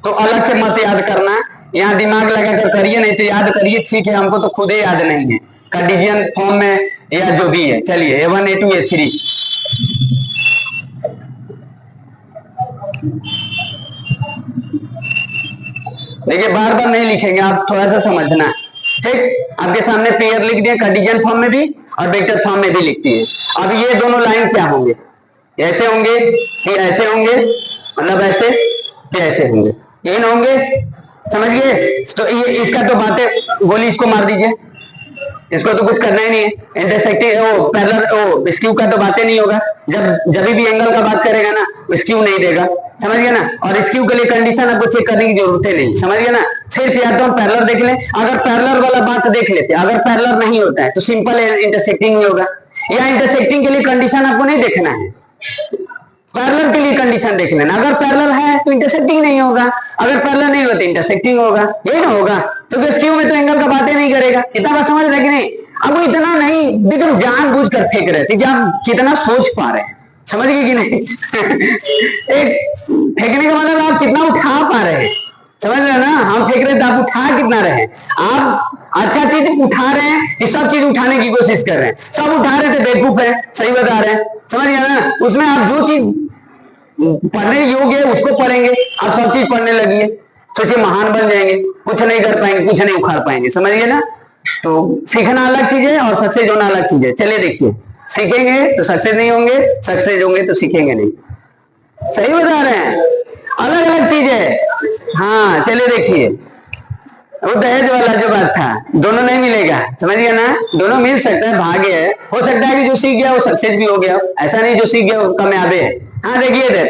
तो अलग से मत याद करना, यहाँ दिमाग लगाकर करिए, नहीं तो याद करिए, ठीक है, हमको तो खुद ही याद नहीं है, कार्टेशियन फॉर्म में या जो भी है। चलिए A1 A2 A3, देखिए बार बार नहीं लिखेंगे, आप थोड़ा सा समझना, ठीक? आपके सामने पेयर लिख दिया, कार्टेशियन फॉर्म में भी और वेक्टर फॉर्म में भी लिखती है। अब ये दोनों लाइन क्या होंगे? ऐसे होंगे कि ऐसे होंगे, मतलब ऐसे कि ऐसे होंगे, इन होंगे, समझ गए? तो ये इसका तो बातें गोली इसको मार दीजिए, इसको तो कुछ करना ही नहीं है। इंटरसेक्टिंग वो पैरेलल वो स्क्यू का तो बातें नहीं होगा, जब भी एंगल का बात करेगा ना स्क्यू नहीं देगा, समझ गया ना? और स्क्यू के लिए कंडीशन आपको चेक करने की जरूरत है नहीं, समझ गया ना? सिर्फ या तो हम पैरेलल देख लें, अगर पैरेलल वाला बात देख लेते, अगर पैरेलल नहीं होता है तो सिंपल इंटरसेक्टिंग ही होगा, या इंटरसेक्टिंग के लिए कंडीशन आपको नहीं देखना है, पैरेलल के लिए कंडीशन देख लेना। अगर पैरेलल है तो इंटरसेक्टिंग नहीं होगा, अगर पैरेलल नहीं होता इंटरसेक्टिंग होगा, यही ना होगा। तो स्क्यू में तो एंगल का बातें नहीं करेगा, इतना बात समझ रहे कि नहीं? अब वो इतना नहीं, देखो जानबूझ कर फेंक रहे थे, आप कितना सोच पा रहे हैं, समझ गए कि नहीं? एक फेंकने का मतलब आप कितना उठा पा रहे हैं, समझ रहे हो ना? हम फेंक रहे थे, आप उठा कितना रहे हैं? आप अच्छा चीज उठा रहे हैं, ये सब चीज उठाने की कोशिश कर रहे हैं, सब उठा रहे थे, बेवकूफ है, सही बता रहे हैं, समझ गया ना? उसमें आप जो चीज पढ़ने योग्य है उसको पढ़ेंगे, आप सब चीज पढ़ने लगिए, सोचिए महान बन जाएंगे, कुछ नहीं कर पाएंगे, कुछ नहीं उखाड़ पाएंगे, समझ गए ना? तो सीखना अलग चीज है और सक्सेस होना अलग चीज है। चलिए देखिए, सीखेंगे तो सक्सेस नहीं होंगे, सक्सेस होंगे तो सीखेंगे नहीं, सही बता रहे हैं, अलग अलग चीज है। हाँ चलिए देखिए, वो दहेज वाला जो बात था, दोनों नहीं मिलेगा, समझ गया ना, दोनों मिल सकता है, भाग्य है, हो सकता है कि जो सीख गया वो सक्सेस भी हो गया, ऐसा नहीं जो सीख गया वो कामयाबी है। हाँ देखिए इधर,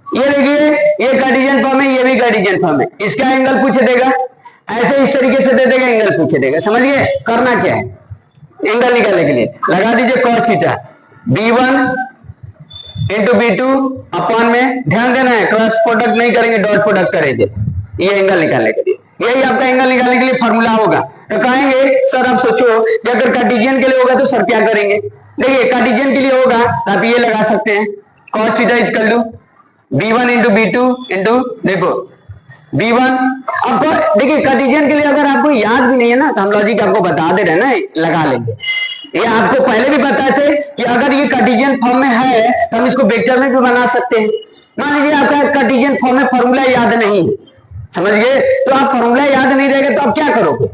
ये देखिए, ये कार्टेशियन फॉर्म है, ये भी कार्टेशियन फॉर्म है, इसका एंगल पूछे देगा, ऐसे इस तरीके से दे देगा, एंगल पूछे देगा, समझ गए। करना क्या है, एंगल निकालने के लिए लगा दीजिए cos theta, b1 into b2 upon में, ध्यान देना है क्रॉस प्रोडक्ट नहीं करेंगे, डॉट प्रोडक्ट करेंगे, ये एंगल निकालने के लिए, यही आपका एंगल निकालने के लिए फॉर्मूला होगा। तो कहेंगे सर आप सोचो कि अगर कार्टेशियन के लिए होगा तो सर क्या करेंगे, देखिए कार्टेशियन के लिए होगा तो आप ये लगा सकते हैं, cos theta equal to b1 into b2 into, देखो b1, आपको देखिए कार्टेशियन के लिए अगर आपको याद भी नहीं है ना तो हम लॉजिक आपको बता दे रहे हैं ना, लगा लेंगे। ये आपको पहले भी पता थे कि अगर ये कार्टेशियन फॉर्म में है तो हम इसको वेक्टर में भी बना सकते हैं। मान लीजिए आपका कार्टेशियन फॉर्म में फॉर्मूला याद नहीं है, समझ गए, तो आप फॉर्मूला याद नहीं रहेगा तो आप क्या करोगे,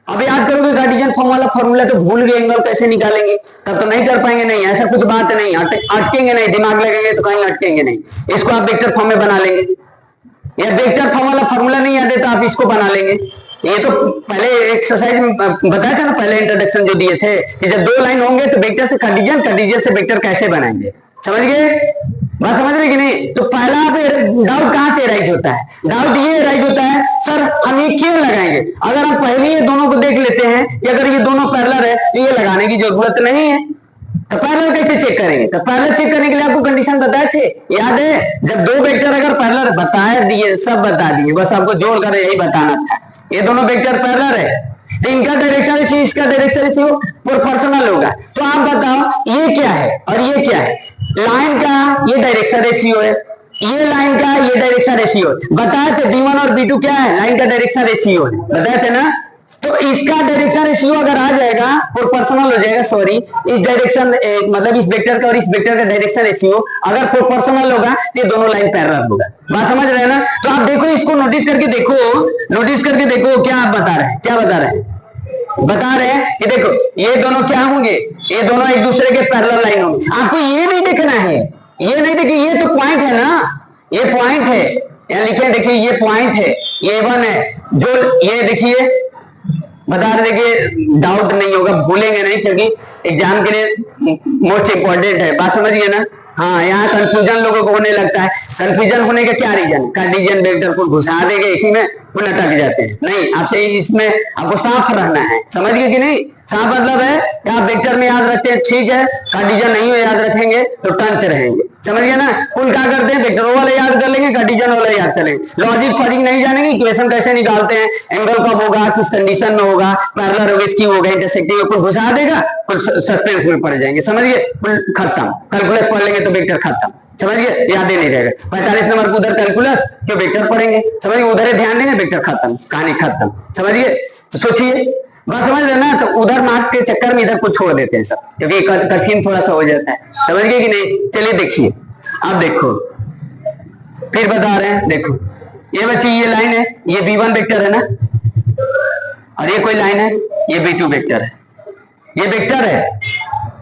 अब याद करोगे कार्टेशियन फॉर्म वाला फॉर्मूला तो भूल गए, एंगल कैसे निकालेंगे, तब तो नहीं कर पाएंगे। नहीं, ऐसा कुछ बात नहीं, अटकेंगे नहीं, दिमाग लगेंगे तो कहीं अटकेंगे नहीं, इसको आप वेक्टर फॉर्म में बना लेंगे, या वेक्टर फॉर्म वाला फॉर्मूला नहीं याद है तो आप इसको बना लेंगे। ये तो पहले एक्सरसाइज में बताया था ना, पहले इंट्रोडक्शन जो दिए थे कि जब दो लाइन होंगे तो वेक्टर से कार्टेशियन, कार्टेशियन से वेक्टर कैसे बनाएंगे, समझ गए, बात समझ रहे कि नहीं। तो पहला डाउट कहां से राइज होता है, डाउट ये राइज होता है सर हम ये क्यों लगाएंगे, अगर हम पहले ये दोनों को देख लेते हैं कि अगर ये दोनों पैरेलल है तो ये लगाने की जरूरत नहीं है, तो पैरेलल कैसे चेक करेंगे, तो पैरेलल चेक करने के लिए आपको कंडीशन बताए थे, याद है, जब दो वेक्टर अगर पैरेलल बताए दिए, सब बता दिए, बस आपको जोड़कर यही बताना था, ये दोनों वेक्टर पैरेलल है तो इनका डायरेक्शन रेशियो इसका डायरेक्शन रेशियो प्रोपोर्शनल होगा। तो आप बताओ ये क्या है और ये क्या है, लाइन का ये डायरेक्शन रेशियो है, ये लाइन का ये डायरेक्शन रेशियो है, बताए थे b1 और b2 क्या है, लाइन का डायरेक्शन रेशियो है, बताए थे ना। तो इसका डायरेक्शन रेशियो अगर आ जाएगा, प्रोपोर्शनल हो जाएगा, सॉरी, इस डायरेक्शन मतलब इस वेक्टर का और इस वेक्टर का डायरेक्शन रेशियो अगर प्रोपोर्शनल होगा तो ये दोनों लाइन पैरेलल होगा, बात समझ रहे हैं ना। तो आप देखो, इसको नोटिस करके देखो, नोटिस करके देखो क्या आप बता रहे हैं, क्या बता रहे हैं, बता रहे हैं कि देखो ये दोनों क्या होंगे, ये दोनों एक दूसरे के पैरेलल लाइन होंगे। आपको ये नहीं देखना है, ये नहीं देखिए, ये तो पॉइंट है ना, ये पॉइंट है, यहाँ लिखे देखिए ये पॉइंट है, ये वन है, जो ये देखिए बता रहे, देखिए डाउट नहीं होगा, भूलेंगे नहीं, क्योंकि एग्जाम के लिए मोस्ट इंपॉर्टेंट है, बात समझिए ना। हाँ, यहाँ कंफ्यूजन लोगों को होने लगता है, कंफ्यूजन होने का क्या रीजन, कार्टेशियन वेक्टर को घुसा देंगे एक ही में, वो लटक जाते हैं, नहीं, आपसे इसमें आपको साफ रहना है, समझ गए कि नहीं। साफ मतलब है कि आप वेक्टर में याद रखते हैं, ठीक है, कार्टेशियन नहीं याद रखेंगे तो टंच रहेंगे, समझ गए ना। कुल क्या करते हैं, वेक्टर वाले याद कर लेंगे, कार्टेशियन वाले याद कर लेंगे, लॉजिक फॉजिक नहीं जानेंगे, इक्वेशन कैसे निकालते हैं, एंगल कब होगा, किस कंडीशन में होगा, पैरेलल होगा, स्क्यू होगा, इंटरसेक्टिंग, कुल घुसा देगा, कुल सस्पेंस में पड़ जाएंगे, समझिए, कुल खत्म, कैलकुलस पढ़ लेंगे तो वेक्टर खत्म, समझिए, याद ही नहीं रहेगा। 45 नंबर को उधर कैलकुलस क्यों वेक्टर पढ़ेंगे, समझिए, उधर ध्यान देंगे, वेक्टर खत्म, कहानी खत्म, समझिए। तो सोचिए, बात समझ रहे ना, तो उधर मार्क के चक्कर में इधर कुछ छोड़ देते हैं सब, क्योंकि कठिन थोड़ा सा हो जाता है, समझ गए कि नहीं। चलिए देखिए, अब देखो फिर बता रहे हैं, देखो ये बच्ची, ये लाइन है, ये b1 वेक्टर है ना, और ये कोई लाइन है, ये b2 वेक्टर है, ये वेक्टर है,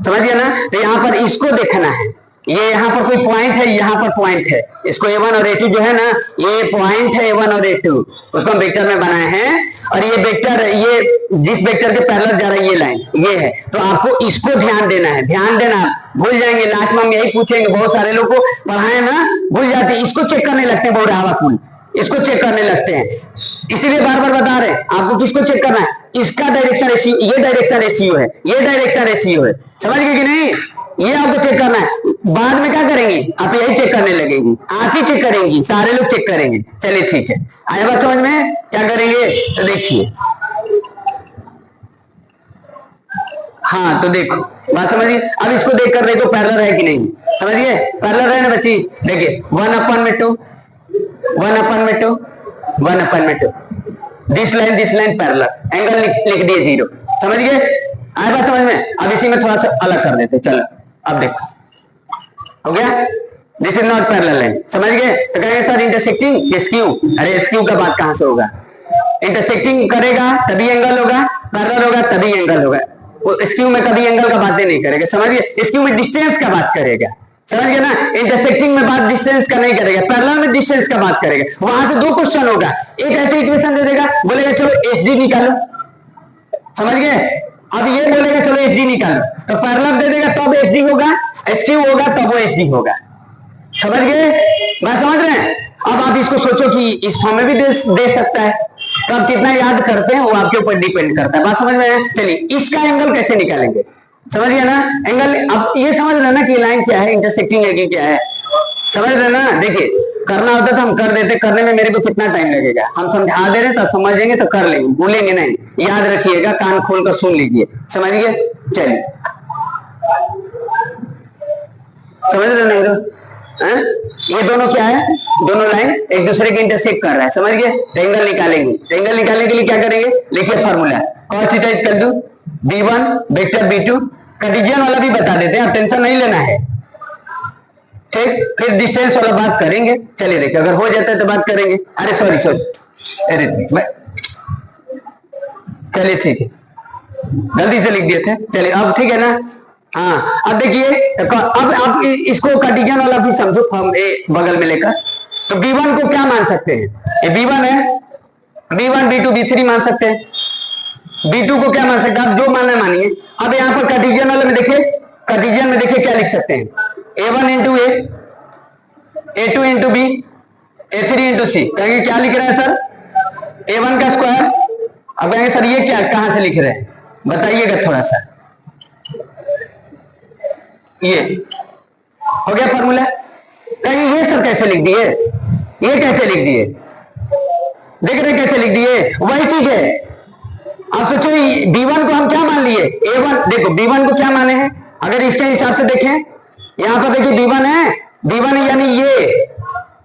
समझ गया ना। तो यहाँ पर इसको देखना है, ये यहाँ पर कोई पॉइंट है, यहाँ पर पॉइंट है, इसको a1 और a2 जो है ना, ये पॉइंट है a1 और a2, उसको हम वेक्टर में बनाए हैं, और ये वेक्टर, ये जिस वेक्टर के पैरेलल जा रहा है ये लाइन, ये है, तो आपको इसको ध्यान देना है, ध्यान देना, भूल जाएंगे, लास्ट में हम यही पूछेंगे, बहुत सारे लोग को पढ़ाए ना भूल जाते हैं, इसको चेक करने लगते हैं, बहुत रावा कुल इसको चेक करने लगते हैं, इसीलिए बार बार बता रहे हैं आपको किसको चेक करना है, इसका डायरेक्शन रेशियो, ये डायरेक्शन रेशियो है, ये डायरेक्शन रेशियो है, समझ गए कि नहीं, ये आपको चेक करना है। बाद में क्या करेंगी, आप यही चेक करने लगेंगी, आप ही चेक करेंगी, सारे लोग चेक करेंगे। चलिए ठीक है, आया बात समझ में, क्या करेंगे तो देखिए, हाँ तो देखो बात समझिए, अब इसको देख कर देखो पैरेलल है कि नहीं, समझिए, पैरेलल है ना बच्ची, देखिए 1/2, 1/2, 1/2, दिस लाइन पैरेलल, एंगल लिख दिए 0, समझ गए, आए बात समझ में। अब इसी में थोड़ा सा अलग कर देते, चलो अब देखो हो गया, this is not parallel line, समझ गए। तो कहेंगे सर इंटरसेक्टिंग स्क्यू, अरे स्क्यू का बात कहां से होगा, इंटरसेक्टिंग करेगा तभी एंगल होगा, पैरेलल होगा तभी एंगल होगा, स्क्यू में कभी एंगल का बातें नहीं करेगा, समझिए, स्क्यू में डिस्टेंस का बात करेगा, समझ गए ना। इंटरसेक्टिंग में बात डिस्टेंस का नहीं करेगा, पैरेलल में डिस्टेंस का बात करेगा। वहां से दो क्वेश्चन होगा, एक ऐसे इक्वेशन दे देगा, बोलेगा चलो एचडी निकालो, समझ गए। अब ये बोलेगा चलो एचडी निकालो, तो पैरेलल दे देगा तब एचडी होगा, एसक्यू होगा तब वो एचडी होगा, समझ गए। बात समझ रहे हैं। अब आप इसको सोचो कि इस फॉर्म में भी दे सकता है, तो आप कितना याद करते हैं वो आपके ऊपर डिपेंड करता है। बात समझ में आया। चलिए इसका एंगल कैसे निकालेंगे, समझ गया ना। एंगल अब ये समझ रहे ना कि लाइन क्या है, इंटरसेक्टिंग है कि क्या है, समझ रहे ना। देखिए करना होता तो हम कर देते, करने में मेरे को कितना टाइम लगेगा, हम समझा दे रहे तो समझेंगे तो कर लेंगे, भूलेंगे नहीं। याद रखिएगा, कान खोल कर सुन लीजिए, समझ गए। चलिए समझ रहे नहीं तो ये दोनों क्या है, दोनों लाइन एक दूसरे के इंटरसेक्ट कर रहा है, समझ गए। एंगल निकालेंगे, एंगल निकालने के लिए क्या करेंगे, लिखिए formula cos theta is equal to b1 vector b2, Cartesian वाला भी बता देते हैं, आप टेंशन नहीं लेना है, ठीक। फिर डिस्टेंस वाला बात करेंगे। चलिए देखिए अगर हो जाता है तो बात करेंगे। अरे सॉरी, अरे चलिए ठीक है, गलती से लिख दिए थे। चलिए अब ठीक है ना। हाँ अब देखिए, अब आप इसको कार्टेशियन वाला भी समझो, फॉर्म ए बगल में लेकर। तो b1 को क्या मान सकते हैं, ये b1 है, b1 b2 b3 मान सकते हैं, b2 को क्या मान सकते हैं, आप जो मानना मानिए। अब यहाँ पर कार्टेशियन वाले में देखिए, कार्टेशियन में देखिए क्या लिख सकते हैं, a1 into A, a2 into B, a3 into C. कहेंगे क्या लिख रहा है सर, a1 का स्क्वायर। अब कहेंगे सर ये क्या, कहां से लिख रहे हैं, बताइएगा थोड़ा सा। ये हो गया फॉर्मूला। कहेंगे ये सर कैसे लिख दिए, ये कैसे लिख दिए, देख रहे कैसे लिख दिए, वही चीज है। आप सोचो b1 को हम क्या मान लिए, a1, देखो b1 को क्या माने हैं, अगर इसके हिसाब से देखें, यहां पर देखिए b1 है, b1 यानी ये,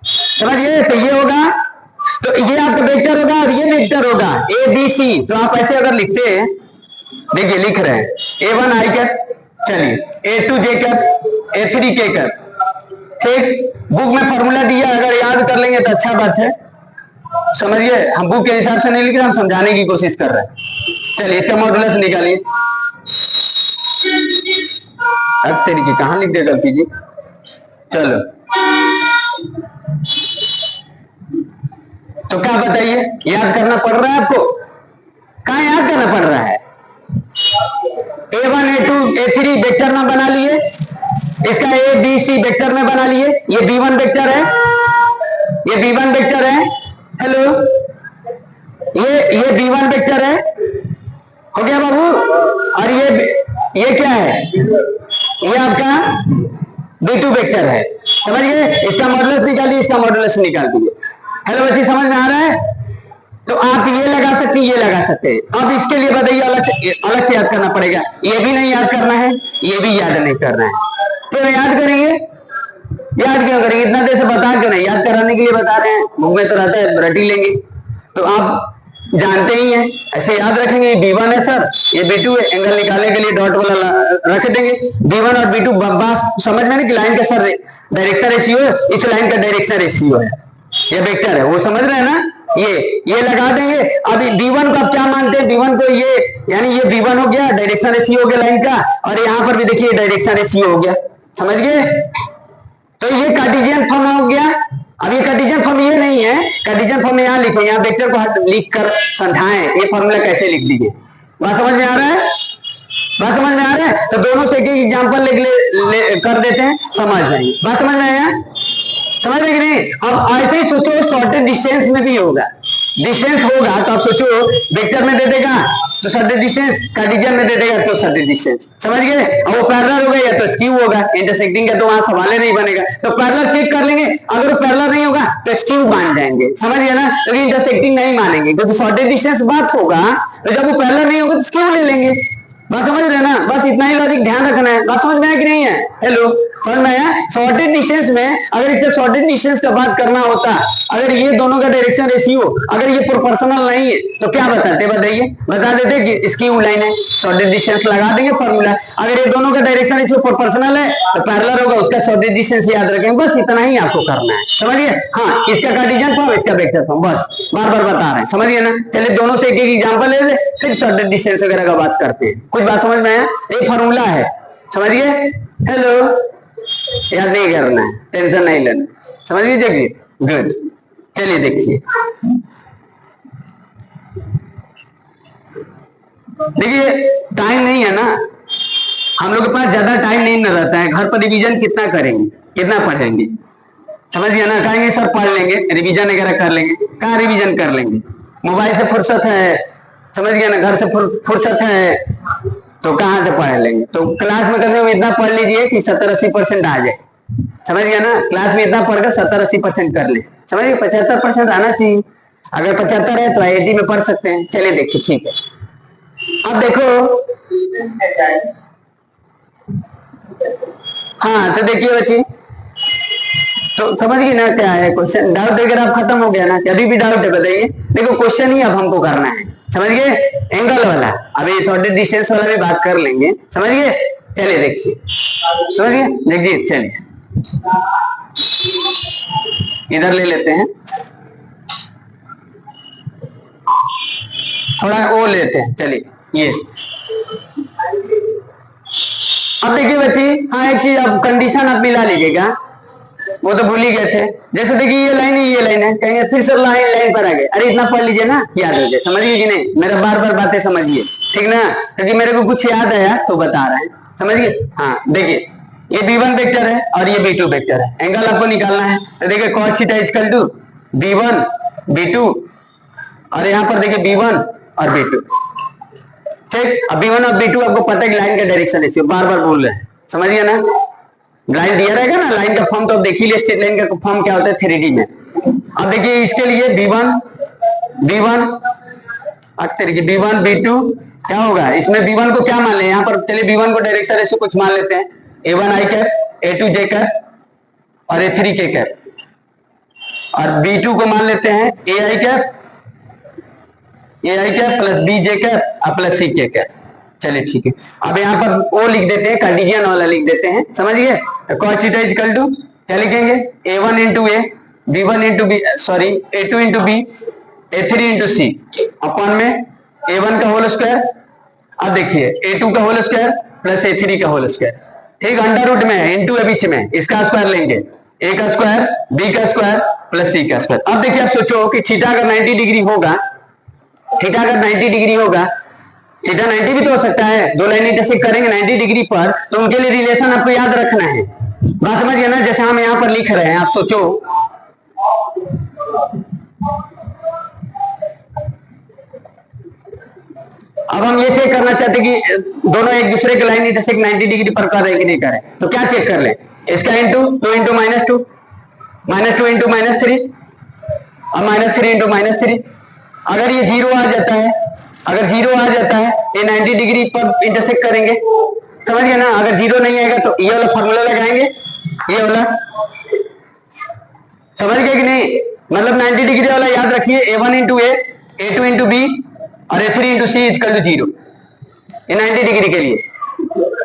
समझिए, तो ये होगा, तो ये आपका वेक्टर होगा और ये वेक्टर होगा a b c। तो आप ऐसे अगर लिखते हैं, देखिए लिख रहे हैं a1 i कैप, चलिए a2 j cap, a3 k cap, ठीक। बुक में फॉर्मूला दिया, अगर याद कर लेंगे तो अच्छा बात है, समझिए। हम बुक के हिसाब से नहीं लिख रहे, हम समझाने की कोशिश कर रहे हैं। चलिए इसका मॉडुलस निकालिए। अब तरीके कहां लिख दिया गलती जी, चलो तो क्या बताइए, याद करना पड़ रहा है आपको, कहां याद करना पड़ रहा है। a1 a2 a3 वेक्टर में बना लिए, इसका a b c वेक्टर में बना लिए, ये b1 वेक्टर है, ये b1 वेक्टर है, हेलो, ये b1 वेक्टर है, हो गया बाबू। और ये क्या है, ये आपका b2 वेक्टर है, समझ गए। इसका मॉडुलस निकालिए, इसका मॉडुलस निकाल दीजिए। हेलो बच्चे समझ में आ रहा है। तो आप ये लगा सकते हैं, ये लगा सकते हैं। अब इसके लिए बताइए अलग से याद करना पड़ेगा, ये भी नहीं याद करना है, ये भी याद नहीं करना है, तो याद करेंगे, याद क्यों करेंगे, इतना देर से बता क्यों नहीं, याद कराने के लिए बता रहे हैं, मुंह में तो रहता है रट ही लेंगे। तो आप जानते ही हैं, ऐसे याद रखेंगे, b1 है सर, ये b2 है, एंगल निकालने के लिए डॉट वाला रख देंगे, b1 और b2। बात समझ में नहीं कि लाइन का सर डायरेक्शन रेशियो है, इस लाइन का डायरेक्शन रेशियो है, ये वेक्टर है, वो समझ रहे हैं ना। ये लगा देंगे। अभी b1 को आप क्या मानते हैं, b1 को ये, यानी ये b1 हो गया, डायरेक्शन रेशियो हो गया लाइन का, और यहाँ पर भी देखिए डायरेक्शन रेशियो हो गया, समझ गए। तो ये कार्टेशियन फॉर्म हो गया। अब ये कार्टेशियन फॉर्म ये नहीं है, कार्टेशियन फॉर्म यहाँ लिखे, यहाँ वेक्टर को लिख कर समझाएं ये फॉर्मूला कैसे लिख दीजिए। बात समझ में आ रहा है, बात समझ में आ रहा है। तो दोनों से एक एग्जाम्पल कर देते हैं, समझ जाएंगे। बात समझ में आया, समझ में कि नहीं। अब ऐसे ही सोचो, शॉर्टेज डिस्टेंस में भी होगा, डिस्टेंस होगा तो आप सोचो वेक्टर में दे देगा तो शॉर्टेज डिस्टेंस, कार्टेशियन में दे देगा तो शॉर्टेज डिस्टेंस, समझ गए। और वो पैरेलल होगा या तो स्क्यू होगा, इंटरसेक्टिंग का तो वहां सवाल नहीं बनेगा, तो पैरेलल चेक कर लेंगे, अगर वो पैरेलल नहीं होगा तो स्क्यू मान जाएंगे, समझ गए ना। क्योंकि इंटरसेक्टिंग नहीं मानेंगे, क्योंकि शॉर्टेज डिस्टेंस बात होगा, तो जब वो पैरेलल नहीं होगा तो स्क्यू ले लेंगे। बात समझ रहे ना, बस इतना ही लॉजिक ध्यान रखना है। बात समझ में आया कि नहीं है, हेलो समझ में आया। शॉर्टेज डिस्टेंस में अगर इसका शॉर्टेज डिस्टेंस का बात करना होता, अगर ये दोनों का डायरेक्शन रेशियो अगर ये प्रोपोर्शनल नहीं है तो क्या बताते, बताइए, बता देते कि स्क्यू लाइन है, शॉर्टेज डिस्टेंस लगा देंगे फॉर्मूला। अगर ये दोनों का डायरेक्शन रेशियो प्रोपोर्शनल है तो पैरेलल होगा, उसका शॉर्टेज डिस्टेंस याद रखेंगे, बस इतना ही आपको करना है, समझिए। हाँ, इसका कार्टेशियन फॉर्म, इसका वेक्टर फॉर्म, बस बार बार बता रहे हैं, समझिए ना। चलिए दोनों से एक एक एग्जांपल ले ले, फिर शॉर्टेज डिस्टेंस वगैरह का बात करते हैं। कुछ बात समझ में आया, एक फॉर्मूला है, समझिए, हेलो याद नहीं करना है, टेंशन नहीं लेना, समझ लीजिए। गुड, चलिए देखिए, देखिए टाइम नहीं है ना, हम लोग के पास ज्यादा टाइम नहीं न रहता है। घर पर रिवीजन कितना करेंगे, कितना पढ़ेंगे, समझ गया ना। कहेंगे सर पढ़ लेंगे, रिवीजन वगैरह कर लेंगे, कहाँ रिवीजन कर लेंगे, मोबाइल से फुर्सत है, समझ गया ना, घर से फुर्सत है, तो कहाँ से पढ़ लेंगे। तो क्लास में करने में इतना पढ़ लीजिए कि 70-80% आ जाए, समझ गया ना। क्लास में इतना पढ़कर 70-80% कर ले, समझ गए। 75% आना चाहिए, अगर 75 है तो IIT में पढ़ सकते हैं। चलिए देखिए, ठीक है। अब देखो, हाँ तो देखिए बच्ची, तो समझ गई ना क्या है क्वेश्चन। डाउट अगर आप खत्म हो गया ना, अभी भी डाउट है बताइए। देखो क्वेश्चन ही अब हमको करना है, समझ गए, एंगल वाला। अभी शॉर्टेज डिस्टेंस वाला भी बात कर लेंगे, समझ गए। चलिए देखिए, समझ गए, देखिए चलिए इधर ले लेते हैं, थोड़ा वो लेते हैं, चलिए ये। अब देखिए बच्ची, हाँ एक चीज अब कंडीशन आप मिला लीजिएगा, वो तो भूल ही गए थे। जैसे देखिए ये लाइन है, ये लाइन है, कहेंगे फिर से लाइन पर आ गए, अरे इतना पढ़ लीजिए ना, याद हो जाए, समझिए कि नहीं। मेरा बार बार बातें समझिए, ठीक ना, क्योंकि मेरे को कुछ याद आया तो बता रहे हैं, समझिए। हाँ देखिए, ये B1 वेक्टर है और ये B2 वेक्टर है, एंगल आपको निकालना है। तो देखिए cos theta equal to B1 B2, और यहाँ पर देखिए B1 और B2, ठीक। अब B1 और B2 आपको पता है कि लाइन का डायरेक्शन रेशियो, बार बार बोल रहे हैं, समझिए ना। लाइन दिया रहेगा ना, लाइन का फॉर्म तो अब देख ही लिए, स्ट्रेट लाइन का फॉर्म क्या होता है 3D में। अब देखिए इसके लिए B1 तरीके B1 B2 क्या होगा, इसमें B1 को क्या मान ले, यहाँ पर चलिए B1 को डायरेक्शन रेशियो कुछ मान लेते हैं, A1 I cap, A2 J cap और A3 K कैप, और B2 को मान लेते हैं AI cap plus B J cap और प्लस C K कैप। चलिए ठीक है, अब यहाँ पर वो लिख देते हैं, कार्टेशियन वाला लिख देते हैं, समझिए। तो cos थीटा इक्वल टू क्या लिखेंगे, A1 into A, B1 into B, sorry A2 into B, A3 into C upon में A1 का होल स्क्वायर, अब देखिए A2 का होल स्क्वायर प्लस A3 का होल स्क्वायर, ठीक, अंडर रूट में है, इंटू है बीच में, इसका स्क्वायर लेंगे, A का स्क्वायर B का स्क्वायर प्लस C का स्क्वायर। अब देखिए आप सोचो कि थीटा अगर 90 डिग्री होगा, थीटा अगर 90 डिग्री होगा, थीटा 90 भी तो हो सकता है, दो लाइन इंटरसेक्ट करेंगे 90 डिग्री पर, तो उनके लिए रिलेशन आपको याद रखना है, बात समझिए ना। जैसे हम यहाँ पर लिख रहे हैं, आप सोचो, अब हम ये चेक करना चाहते कि दोनों एक दूसरे के लाइन इंटरसेक्ट 90 डिग्री पर कर रहे हैं कि नहीं कर रहे, तो क्या चेक कर ले, इसका इंटू 2 इंटू -2, -2 इंटू -3 और -3 इंटू -3। अगर ये 0 आ जाता है, अगर 0 आ जाता है ये 90 डिग्री पर इंटरसेक्ट करेंगे, समझ गए ना। अगर 0 नहीं आएगा तो ये वाला फॉर्मूला लगाएंगे, ये वाला, समझ गए कि नहीं। मतलब 90 डिग्री वाला याद रखिए, A1 into A, A2 into B और A3 into C equal to 0, ये 90 डिग्री के लिए।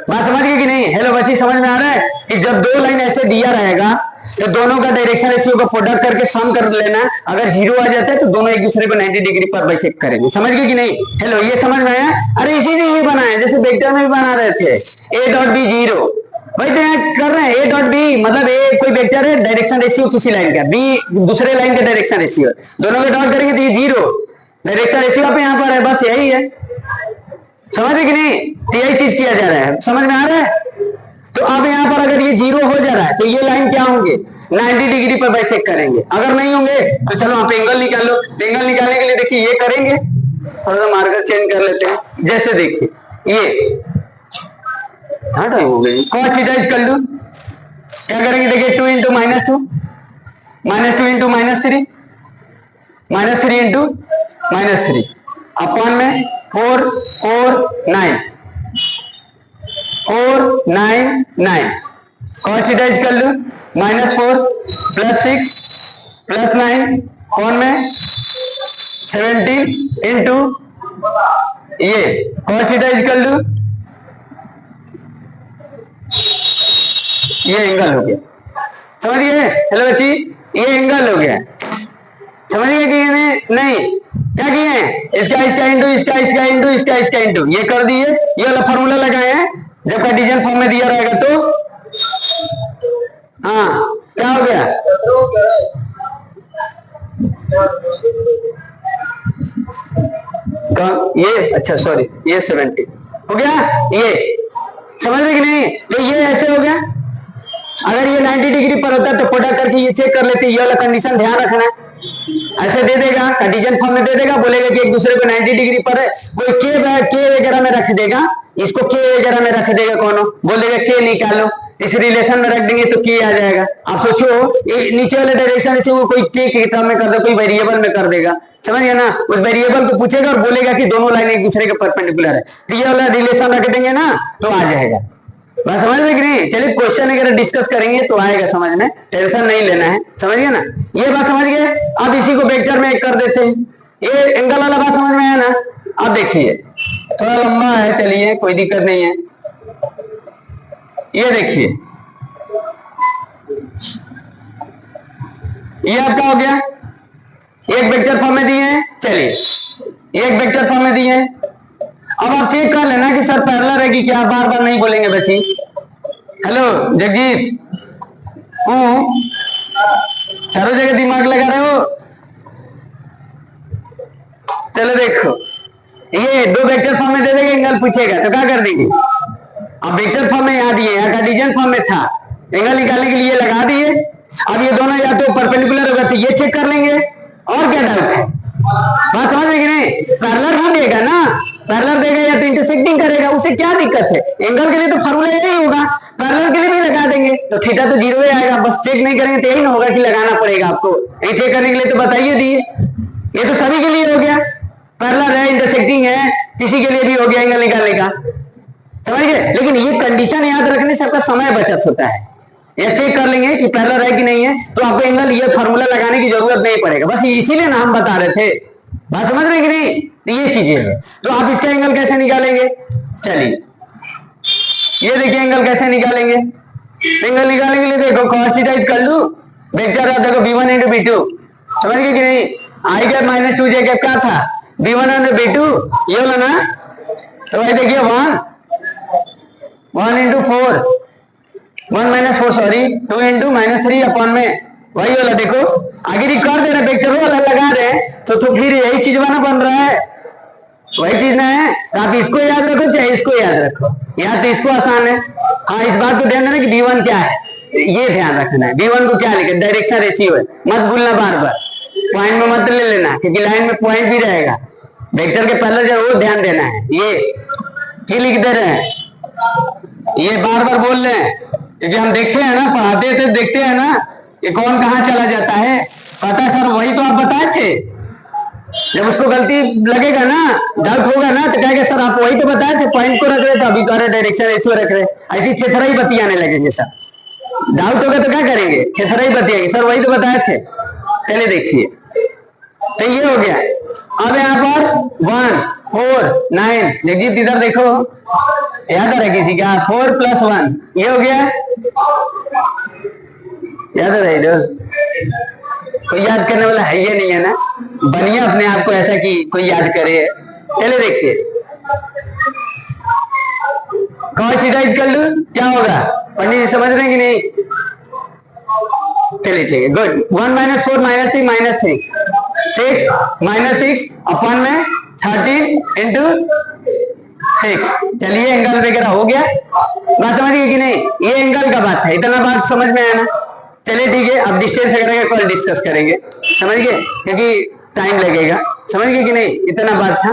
बात समझ गए कि नहीं। हेलो बच्ची, समझ में आ रहा है कि जब दो लाइन ऐसे दिया रहेगा तो दोनों का डायरेक्शन रेशियो का प्रोडक्ट करके सम कर लेना, अगर 0 आ जाता है तो दोनों एक दूसरे को 90 डिग्री पर बाइसेक्ट करेंगे, समझ गए कि नहीं। हेलो, ये समझ में आया। अरे इसी से ये बना है, जैसे वेक्टर में भी बना रहे थे, A डॉट B 0, भाई तो यहाँ कर रहे हैं A डॉट B, मतलब A कोई वेक्टर है, डायरेक्शन रेशियो किसी लाइन का, B दूसरे लाइन का डायरेक्शन रेशियो, दोनों को डॉट करेंगे तो ये 0 डायरेक्शन रेशियो आप यहाँ पर है, बस यही है, समझ गए कि नहीं। तो यही चीज किया जा रहा है, समझ में आ रहा है। तो अब यहाँ पर अगर ये 0 हो जा रहा है तो ये लाइन क्या होंगे, 90 डिग्री पर बाइसेक्ट करेंगे। अगर नहीं होंगे तो चलो आप एंगल निकाल लो। एंगल निकालने के लिए देखिए ये करेंगे, थोड़ा सा मार्कर चेंज कर लेते हैं, जैसे देखिए ये टाइम हो गई, cos थीटा इक्वल टू क्या करेंगे, देखिए 2 इंटू -2, -2 इंटू -3, -3 इंटू -3 अपॉन में 4 4 9 4 9 9, cos theta equal to -4 plus 6 plus 9 कौन में 17 इंटू ये cos थीटा इक्वल टू ये एंगल हो गया, समझिए। हेलो बच्ची, ये एंगल हो गया, समझिए कि ये नहीं क्या किए हैं, इसका इंटू इसका इंटू इसका इंटू ये कर दिए, ये वाला फॉर्मूला लगाए हैं। जब कार्टेशियन फॉर्म में दिया रहेगा तो ये अच्छा सॉरी ये 70 हो गया, ये समझ रहे कि नहीं। तो ये ऐसे हो गया, अगर ये 90 डिग्री पर होता है तो प्रोडक्ट करके ये चेक कर लेते, ये वाला कंडीशन ध्यान रखना है। ऐसे दे देगा, कंडीशन फॉर्म में दे देगा, बोलेगा कि एक दूसरे को 90 डिग्री पर है, कोई के वगैरह में रख देगा, इसको के वगैरह में रख देगा, कौन बोल देगा के निकालो, इस रिलेशन में रख देंगे तो के आ जाएगा। आप सोचो नीचे वाले डायरेक्शन से वो कोई के टर्म में कर दे, कोई वेरिएबल में कर देगा, समझ गया ना। उस वेरिएबल को पूछेगा और बोलेगा कि दोनों लाइन एक दूसरे के परपेंडिकुलर है, तो ये वाला रिलेशन रख देंगे ना तो आ जाएगा। बात समझ में कि नहीं। चलिए क्वेश्चन अगर डिस्कस करेंगे तो आएगा समझ में, टेंशन नहीं लेना है, समझ गए ना। ये बात समझ गए। अब इसी को वेक्टर में एक कर देते हैं, ये एंगल वाला बात समझ में आया ना। अब देखिए थोड़ा लंबा है, चलिए कोई दिक्कत नहीं है। ये देखिए ये आपका हो गया, एक वेक्टर फॉर्म में दिए हैं, चलिए एक वेक्टर फॉर्म में दिए हैं। अब आप चेक कर लेना कि सर पैरेलल है कि क्या, बार बार नहीं बोलेंगे बच्ची। हेलो जगजीत, चारों जगह दिमाग लगा रहे हो। चलो देखो, ये दो वेक्टर फॉर्म में दे देगा, एंगल पूछेगा तो क्या कर देंगे। अब वेक्टर फॉर्म में यहाँ दिए, यहाँ कार्टेशियन फॉर्म में था, एंगल निकालने के लिए लगा दिए। अब ये दोनों या तो परपेंडिकुलर होगा तो ये चेक कर लेंगे, और क्या डाउट है। बात समझ में कि नहीं। पैरेलल ही देगा ना, पैरेलल देगा या तो इंटरसेक्टिंग करेगा, उसे क्या दिक्कत है। एंगल के लिए तो फॉर्मूला यही होगा, पैरेलल के लिए भी लगा देंगे तो थीटा तो जीरो ही आएगा। बस चेक नहीं करेंगे तो यही ना होगा कि लगाना पड़ेगा आपको, यही चेक करने के लिए तो बताइए दिए। ये तो सभी के लिए हो गया, पैरेलल है, इंटरसेक्टिंग है, किसी के लिए भी हो गया एंगल निकालने का, समझ गए। लेकिन ये कंडीशन याद रखने से आपका समय बचत होता है। ये चेक कर लेंगे कि पैरेलल है कि नहीं है, तो आपको एंगल ये फॉर्मूला लगाने की जरूरत नहीं पड़ेगा। बस इसीलिए ना हम बता रहे थे, बात समझ रहे कि नहीं। तो ये चीजें है। तो आप इसका एंगल कैसे निकालेंगे, चलिए ये देखिए एंगल कैसे निकालेंगे। एंगल निकालने के लिए देखो cos थीटा कर लू, वेक्टर है देखो b1 into b2, समझ गए कि नहीं। आई कैप माइनस 2j कैप क्या था, b1 into b2 ये वाला ना। तो भाई देखिए 1 into 4 1 minus 4 sorry 2 into -3 upon में वही वाला। देखो आगे कर दे रहे वेक्टर वाला लगा रहे हैं, तो फिर यही चीज बन रहा है, वही चीज ना है। तो आप इसको याद रखो चाहे इसको याद रखो, यहाँ तो इसको आसान है। हाँ इस बात को ध्यान देना कि b1 क्या है, ये ध्यान रखना है। b1 को क्या लिखे, डायरेक्शन रेशियो है, मत भूलना, बार बार पॉइंट में मत ले लेना, क्योंकि लाइन में पॉइंट भी रहेगा। वेक्टर के पहले जो वो ध्यान देना है। ये लिख दे रहे हैं, ये बार बार बोल रहे हैं, क्योंकि हम देखे हैं ना, पढ़ाते थे देखते हैं ना, ये कौन कहाँ चला जाता है। पता है सर वही तो आप बताए थे। जब उसको गलती लगेगा ना, डाउट होगा ना, तो कहेगा सर आप वही तो बताए थे, पॉइंट को रख रहे थे, अभी कह रहे डायरेक्शन रेशियो रख रहे। ऐसी थेथरा ही बतियाने लगेंगे सर। डाउट होगा तो क्या करेंगे, थेथरा ही बतियाएंगे, सर वही तो बताए थे। चलिए देखिए, तो ये हो गया। अब यहाँ पर 1 4 9, जगजीत इधर देखो, याद आ रहा है किसी का, 4 + 1 ये हो गया, याद आ रहा है। कोई याद करने वाला है ये नहीं है ना, बनिए अपने आप को ऐसा कि कोई याद करे। चले देखिए cos थीटा कर लू, क्या होगा पंडित जी समझ रहे हैं कि नहीं। चलिए ठीक है, गुड। 1 - 4 - 3 -6 6 अपॉन में 13 into 6। चलिए एंगल वगैरह हो गया, बात समझ गए कि नहीं। ये एंगल का बात है, इतना बात समझ में आया ना। चलिए ठीक है, अब डिस्टेंस वगैरह कल डिस्कस करेंगे, समझ गए, क्योंकि टाइम लगेगा, समझ गए कि नहीं। इतना बात था।